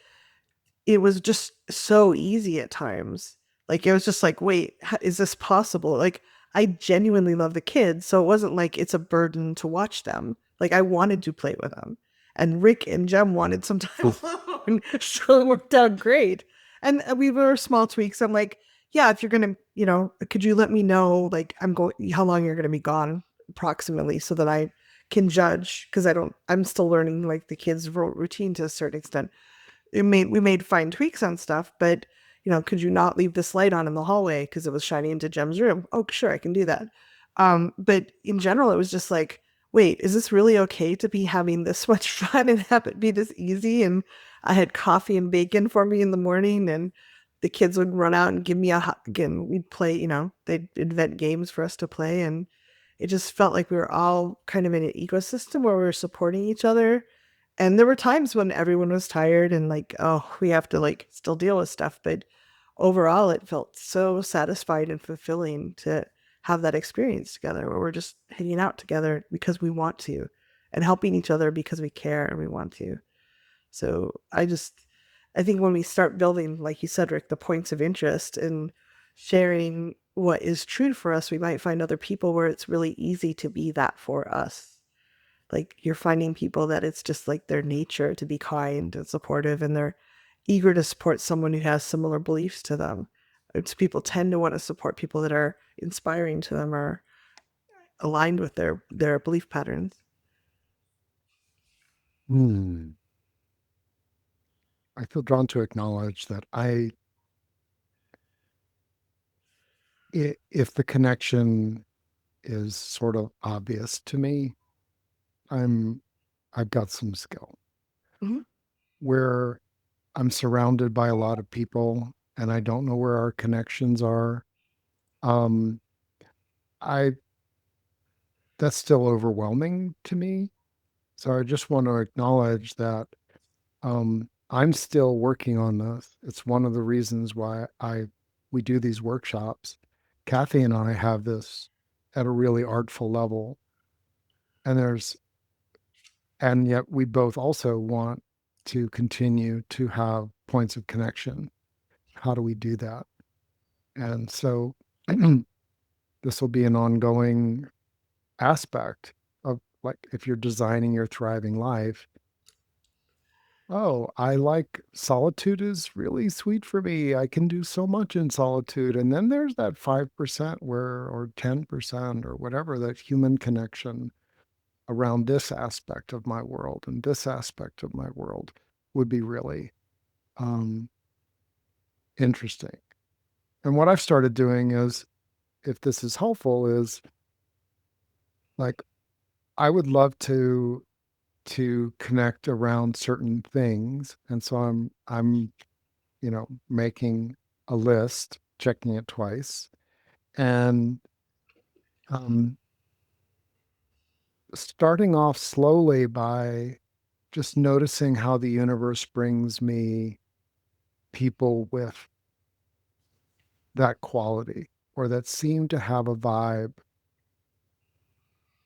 it was just so easy at times. Like it was just like, wait, is this possible? Like I genuinely love the kids, so it wasn't like it's a burden to watch them. Like I wanted to play with them, and Rick and Jem wanted some time alone, so it worked out great. And we were small tweaks. I'm like, yeah, if you're gonna, could you let me know, like, how long you're gonna be gone approximately, so that I can judge because I'm still learning like the kids' routine to a certain extent. We made fine tweaks on stuff, but could you not leave this light on in the hallway because it was shining into Jem's room? Oh, sure, I can do that. But in general, it was just like, wait, is this really okay to be having this much fun and have it be this easy? And I had coffee and bacon for me in the morning, and the kids would run out and give me a hug, and we'd play. They'd invent games for us to play, and it just felt like we were all kind of in an ecosystem where we were supporting each other. And there were times when everyone was tired and like, oh, we have to like still deal with stuff. But overall, it felt so satisfied and fulfilling to have that experience together where we're just hanging out together because we want to and helping each other because we care and we want to. So I think when we start building, like you said, Rick, the points of interest and sharing what is true for us, we might find other people where it's really easy to be that for us. Like you're finding people that it's just like their nature to be kind and supportive, and they're eager to support someone who has similar beliefs to them. It's people tend to want to support people that are inspiring to them or aligned with their belief patterns. Hmm. I feel drawn to acknowledge that if the connection is sort of obvious to me, I'm I've got some skill. Mhm. Where I'm surrounded by a lot of people and I don't know where our connections are, um, I that's still overwhelming to me. So I just want to acknowledge that I'm still working on this. It's one of the reasons why I we do these workshops. Kathy and I have this at a really artful level, and there's and yet we both also want to continue to have points of connection. How do we do that? And so this will be an ongoing aspect of, like, if you're designing your thriving life. Oh, I like solitude is really sweet for me. I can do so much in solitude. And then there's that 5% where, or 10% or whatever, that human connection around this aspect of my world and this aspect of my world would be really um, interesting. And what I've started doing is, if this is helpful, is like, I would love to connect around certain things. And so I'm making a list, checking it twice, and um, starting off slowly by just noticing how the universe brings me people with that quality or that seem to have a vibe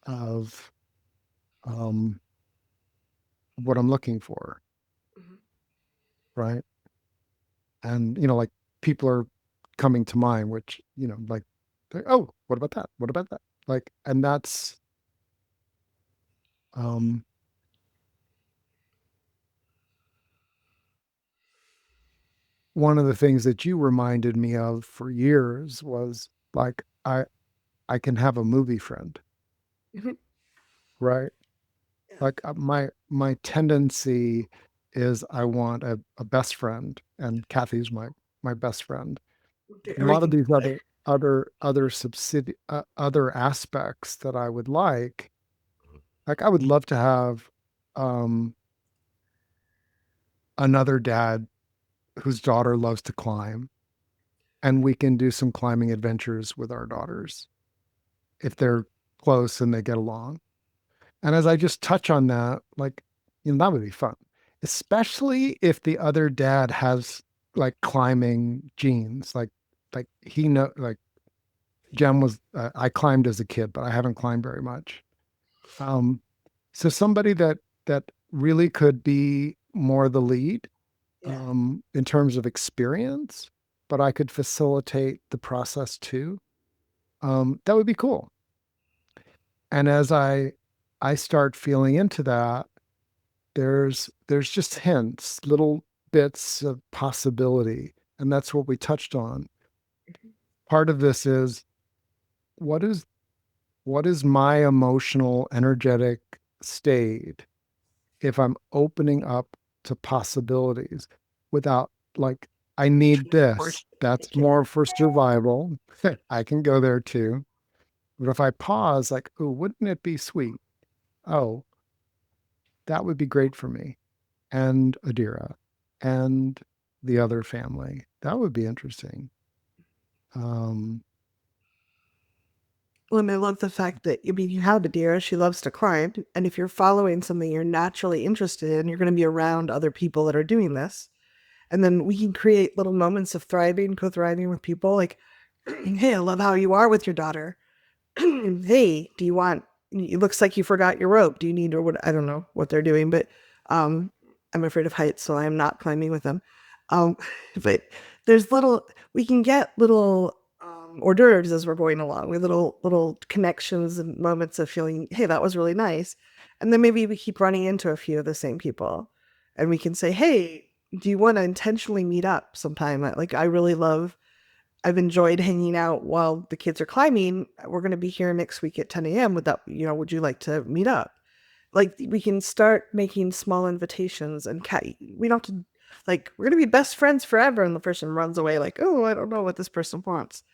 of um, what I'm looking for, Mhm. right? And like, people are coming to mind, which like, oh, what about that? What about that? Like, and that's um, one of the things that you reminded me of for years was, like, I can have a movie friend, Mhm. right? Yeah. Like, my tendency is I want a best friend, and Kathy's my best friend. Do A lot of everything these together. other aspects that I would like I would love to have um another dad whose daughter loves to climb, and we can do some climbing adventures with our daughters if they're close and they get along. And as I just touch on that, like, that would be fun, especially if the other dad has, like, climbing genes. Like he know, like, Jem was, I climbed as a kid, but I haven't climbed very much. Um, so somebody that really could be more the lead, Yeah. in terms of experience, but I could facilitate the process too. That would be cool. And as I start feeling into that, there's just hints, little bits of possibility, and that's what we touched on. Mhm. Part of this is, what is what is my emotional, energetic state if I'm opening up to possibilities without, like, I need this. That's more for survival. I can go there too. But if I pause, like, oh, wouldn't it be sweet? Oh, that would be great for me and Adira and the other family. That would be interesting. Um, Well, and I love the fact that, I mean, you have Adira, she loves to climb. And if you're following something you're naturally interested in, you're going to be around other people that are doing this. And then we can create little moments of thriving, co thriving with people. Like, hey, I love how you are with your daughter. hey, do you want, it looks like you forgot your rope. Do you need, or what? I don't know what they're doing, but um, I'm afraid of heights, so I am not climbing with them. Um, but there's little, we can get little hors d'oeuvres as we're going along with little connections and moments of feeling, hey, that was really nice. And then maybe we keep running into a few of the same people and we can say, hey, do you want to intentionally meet up sometime? Like, I really love, I've enjoyed hanging out while the kids are climbing. We're going to be here next week at 10 a.m. Would that, would you like to meet up? Like, we can start making small invitations and we don't have to, like, we're going to be best friends forever. And the person runs away like, oh, I don't know what this person wants.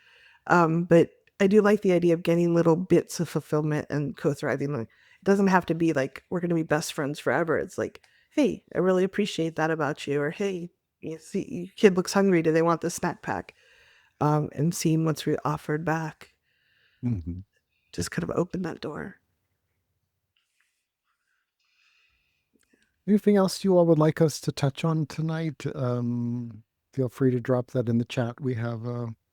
But I do like the idea of getting little bits of fulfillment and co-thriving. Like, it doesn't have to be like, we're going to be best friends forever. It's like, hey, I really appreciate that about you. Or, hey, you see, your kid looks hungry. Do they want this snack pack? And seeing what's offered back. Mm-hmm. Just kind of open that door. Anything else you all would like us to touch on tonight? Feel free to drop that in the chat. We have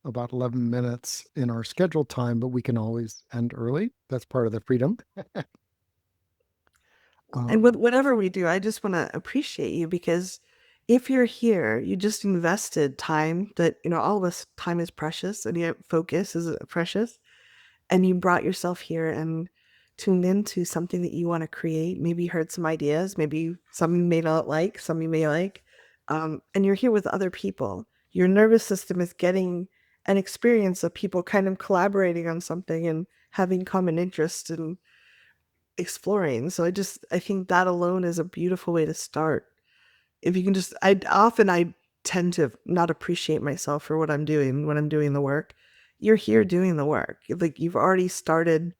about 11 minutes in our scheduled time, but we can always end early. That's part of the freedom. And with whatever we do, I just want to appreciate you, because if you're here, you just invested time that, all of us, time is precious and your focus is precious. And you brought yourself here and tuned into something that you want to create. Maybe you heard some ideas, maybe some you may not like, some you may like. And you're here with other people. Your nervous system is getting an experience of people kind of collaborating on something and having common interest and exploring. So I think that alone is a beautiful way to start. If you can just, I tend to not appreciate myself for what I'm doing when I'm doing the work. You're here doing the work. Like, you've already started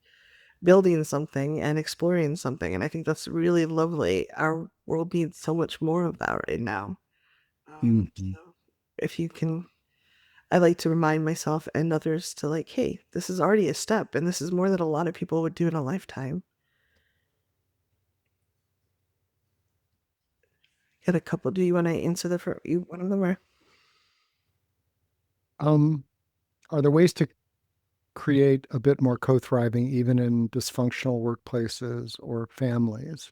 building something and exploring something. And I think that's really lovely. Our world needs so much more of that right now. Mm-hmm. So if you can, I like to remind myself and others to, like, hey, this is already a step, and this is more than a lot of people would do in a lifetime. Got a couple. Do you want to answer one of them, or? Are there ways to create a bit more co-thriving even in dysfunctional workplaces or families?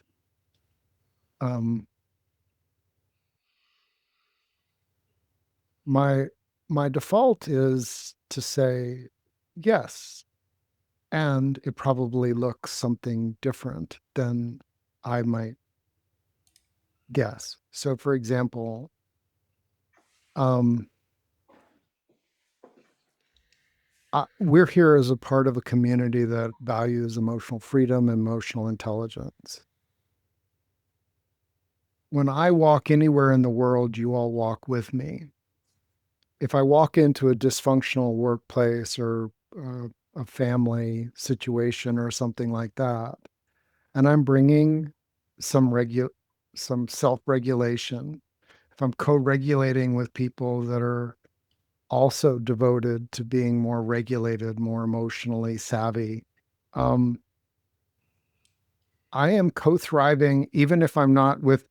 My my default is to say yes, and it probably looks something different than I might guess. So, for example, we're here as a part of a community that values emotional freedom, emotional intelligence. When I walk anywhere in the world, you all walk with me. If I walk into a dysfunctional workplace or a family situation or something like that, and I'm bringing some self-regulation, if I'm co-regulating with people that are also devoted to being more regulated, more emotionally savvy, I am co-thriving even if I'm not with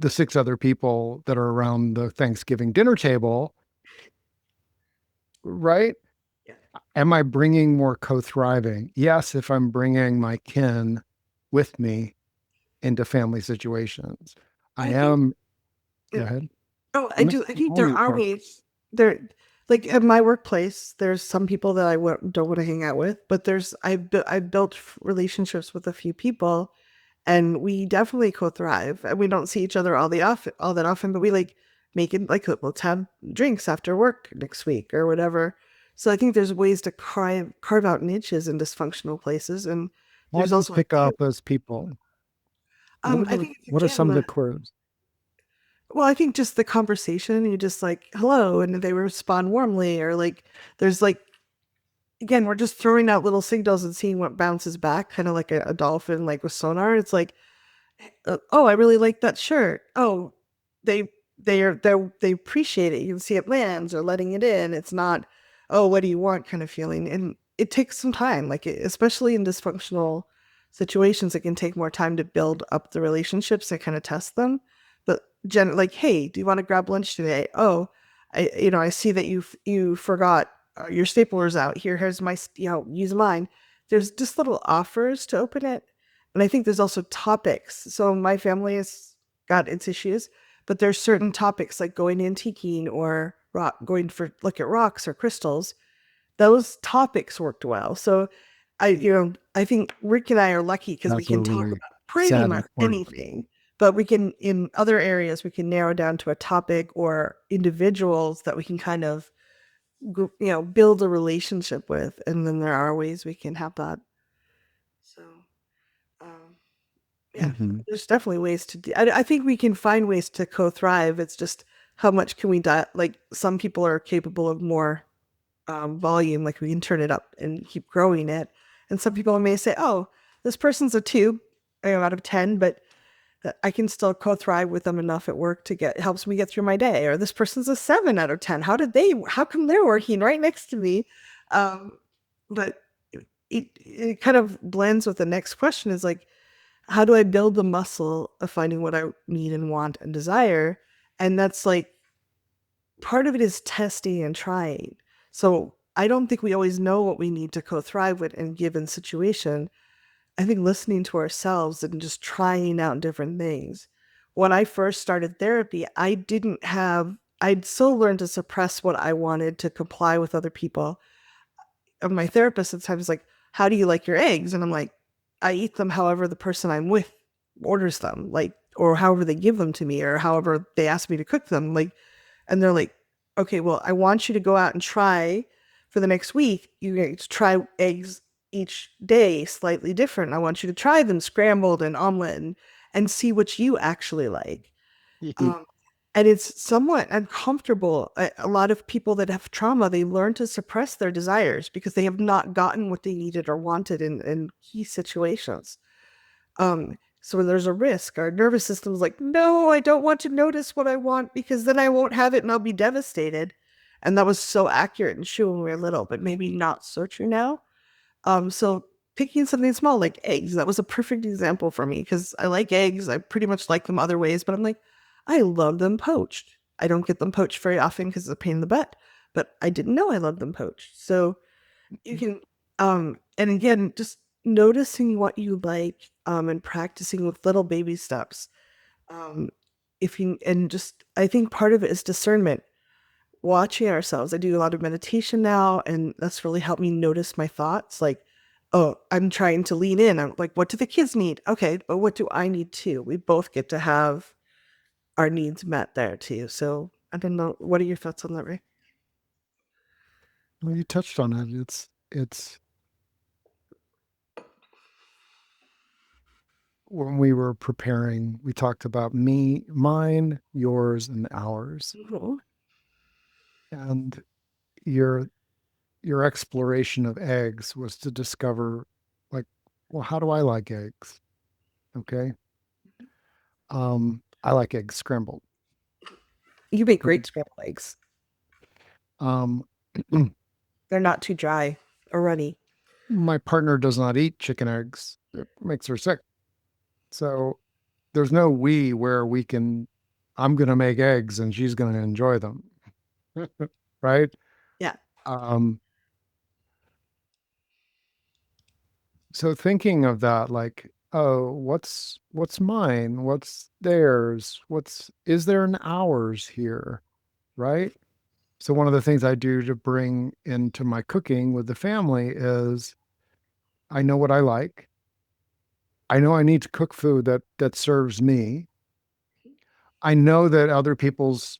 the 6 other people that are around the Thanksgiving dinner table, right? Yeah. Am I bringing more co-thriving? Yes, if I'm bringing my kin with me into family situations. I am. Go Yeah. ahead. Oh, I do. I think there are ways. There, like at my workplace, there's some people that don't want to hang out with, but I've built relationships with a few people, and we definitely co-thrive. And we don't see each other all that often, but we like make it like, let's have drinks after work next week or whatever. So I think there's ways to carve out niches in dysfunctional places, and How there's do you also pick up those people? I think it's What are some again of the clues? well, I think just the conversation, you just like, hello, and they respond warmly, or like, there's like, again, we're just throwing out little signals and seeing what bounces back, kind of like a dolphin, like with sonar. It's like, oh, I really like that shirt. Oh, they they appreciate it. You can see it lands or letting it in. It's not, oh, what do you want kind of feeling. And it takes some time, like especially in dysfunctional situations, it can take more time to build up the relationships and kind of test them. But like, hey, do you want to grab lunch today? Oh, I see that you forgot your stapler's out. Here's my, use mine. there's just little offers to open it. And I think there's also topics. So my family has got its issues, but there's certain topics like going antiquing or going for look at rocks or crystals. Those topics worked well. So I think Rick and I are lucky because we That's a can talk really about pretty sad much point. anything, but we can, in other areas, we can narrow down to a topic or individuals that we can kind of, build a relationship with. And then there are ways we can have that. So, um, yeah, Hmm. there's definitely ways to do. I think we can find ways to co-thrive. It's just how much can we like some people are capable of more volume, like we can turn it up and keep growing it. And some people may say, oh, this person's a 2 out of 10, but I can still co-thrive with them enough at work to it helps me get through my day. Or this person's a 7 out of 10. How come they're working right next to me? Um, but it kind of blends with the next question is like, how do I build the muscle of finding what I need and want and desire? And that's like part of it is testing and trying. So I don't think we always know what we need to co-thrive with in a given situation. I think listening to ourselves and just trying out different things. When I first started therapy, I'd still learned to suppress what I wanted to comply with other people. And my therapist at the time was like, how do you like your eggs? And I'm like, I eat them however the person I'm with orders them, like, or however they give them to me, or however they ask me to cook them. Like, and they're like, okay, well, I want you to go out and try for the next week. You get to try eggs each day slightly different. I want you to try them scrambled and omelet and see what you actually like. Um, and it's somewhat uncomfortable. A lot of people that have trauma, they learn to suppress their desires because they have not gotten what they needed or wanted in key situations. So there's a risk. Our nervous system's like, no, I don't want to notice what I want because then I won't have it and I'll be devastated. And that was so accurate and true when we were little, but maybe not so true now. So picking something small like eggs, that was a perfect example for me because I like eggs. I pretty much like them other ways, but I'm like, I love them poached. I don't get them poached very often because it's a pain in the butt, but I didn't know I loved them poached. So you can, and again, just noticing what you like, and practicing with little baby steps. Um, if you, and just, I think part of it is discernment, watching ourselves. I do a lot of meditation now, and that's really helped me notice my thoughts. Like, oh, I'm trying to lean in. I'm like, what do the kids need? Okay, but what do I need too? We both get to have our needs met there too. So I don't know. What are your thoughts on that, Ray? Well, you touched on it. It's when we were preparing, we talked about me, mine, yours, and ours. Mhm. And your your exploration of eggs was to discover, like, well, how do I like eggs? Okay. I like eggs scrambled. You make Okay. great scrambled eggs. Um, They're not too dry or runny. my partner does not eat chicken eggs. It makes her sick. So there's no we where we can, I'm going to make eggs and she's going to enjoy them. Right. Yeah. Um, so thinking of that, like, oh, what's mine? What's theirs? Is there an ours here? Right. So one of the things I do to bring into my cooking with the family is I know what I like. I know I need to cook food that serves me. I know that other people's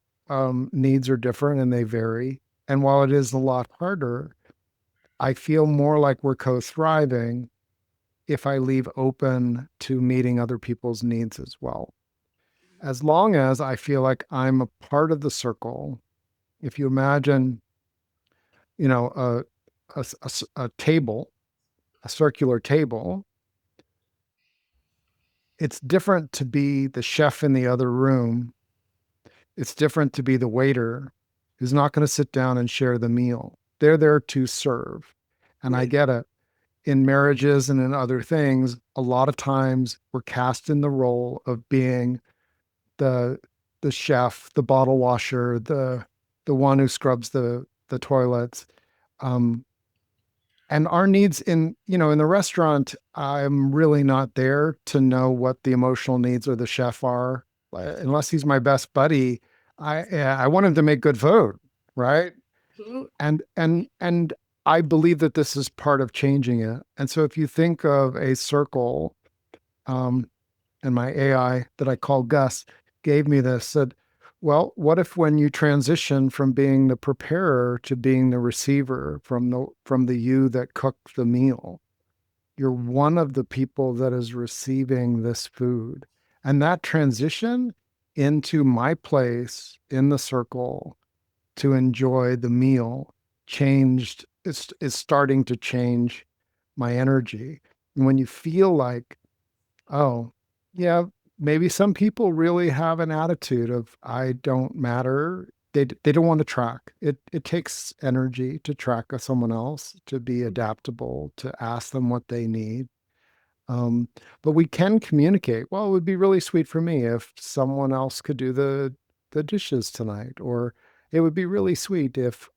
needs are different and they vary. And while it is a lot harder, I feel more like we're co-thriving if I leave open to meeting other people's needs as well. As long as I feel like I'm a part of the circle, if you imagine, you know, a table, a circular table, it's different to be the chef in the other room. It's different to be the waiter who's not going to sit down and share the meal. They're there to serve. And I Right. get it. In marriages and in other things, a lot of times we're cast in the role of being the the chef, the bottle washer, the one who scrubs the toilets. Um, and our needs in, in the restaurant, I'm really not there to know what the emotional needs of the chef are. Unless he's my best buddy, I want him to make good food, right? Mhm. And I believe that this is part of changing it. And so if you think of a circle, um, and my AI that I call Gus gave me this, said, well, what if when you transition from being the preparer to being the receiver, from the you that cooked the meal, you're one of the people that is receiving this food. And that transition into my place in the circle to enjoy the meal changed, is starting to change my energy. And when you feel like, oh, yeah, maybe some people really have an attitude of I don't matter. They don't want to track. It takes energy to track someone else, to be adaptable, to ask them what they need. Um, but we can communicate. Well, it would be really sweet for me if someone else could do the dishes tonight, or it would be really sweet if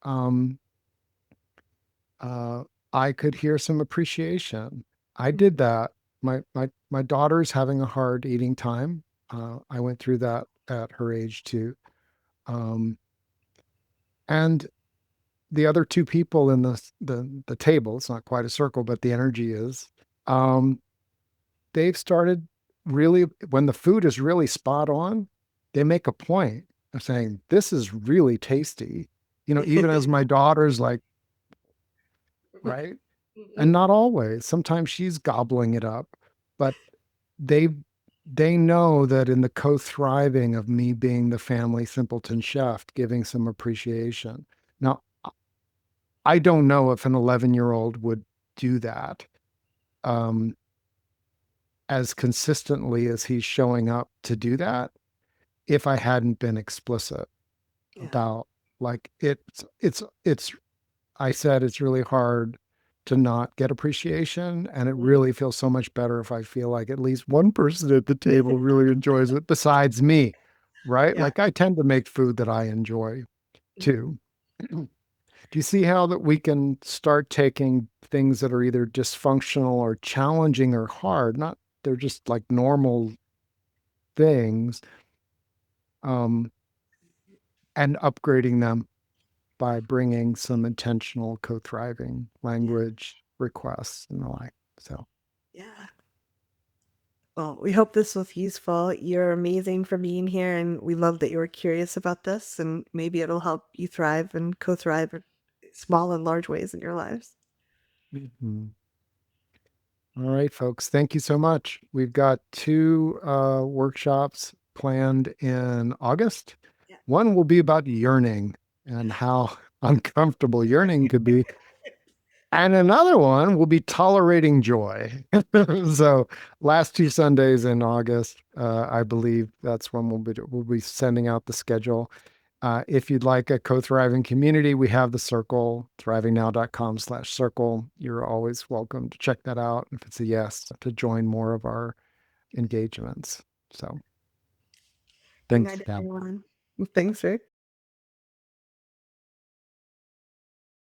uh, I could hear some appreciation. I did that. My daughter's having a hard eating time. I went through that at her age too. Um, and the other two people in the table, it's not quite a circle, but the energy is. Um, they've started really, when the food is really spot on, they make a point of saying, "This is really tasty." Even as my daughter's like, right? And Mhm. not always. Sometimes she's gobbling it up, but they they know that in the co-thriving of me being the family simpleton chef, giving some appreciation. Now, I don't know if an 11-year-old would do that um, as consistently as he's showing up to do that if I hadn't been explicit Yeah. about, like, it's I said it's really hard to not get appreciation. And it Mhm. really feels so much better if I feel like at least one person at the table really enjoys it besides me, right? Yeah. Like I tend to make food that I enjoy too. Do you see how that we can start taking things that are either dysfunctional or challenging or hard, not they're just like normal things, um, and upgrading them by bringing some intentional co-thriving Yeah. language requests and the like. So, Yeah. Well, we hope this was useful. You're amazing for being here, and we love that you were curious about this, and maybe it'll help you thrive and co-thrive in small and large ways in your lives. mhm. All right, folks, thank you so much. We've got two workshops planned in August. Yeah. One will be about yearning and how uncomfortable yearning could be. And another one will be tolerating joy. So last two Sundays in August, I believe that's when we'll be sending out the schedule. If you'd like a co-thriving community, we have the circle, thrivingnow.com/circle. You're always welcome to check that out. If it's a yes, to join more of our engagements. So Good thanks, night, Deb. everyone. Thanks, Rick.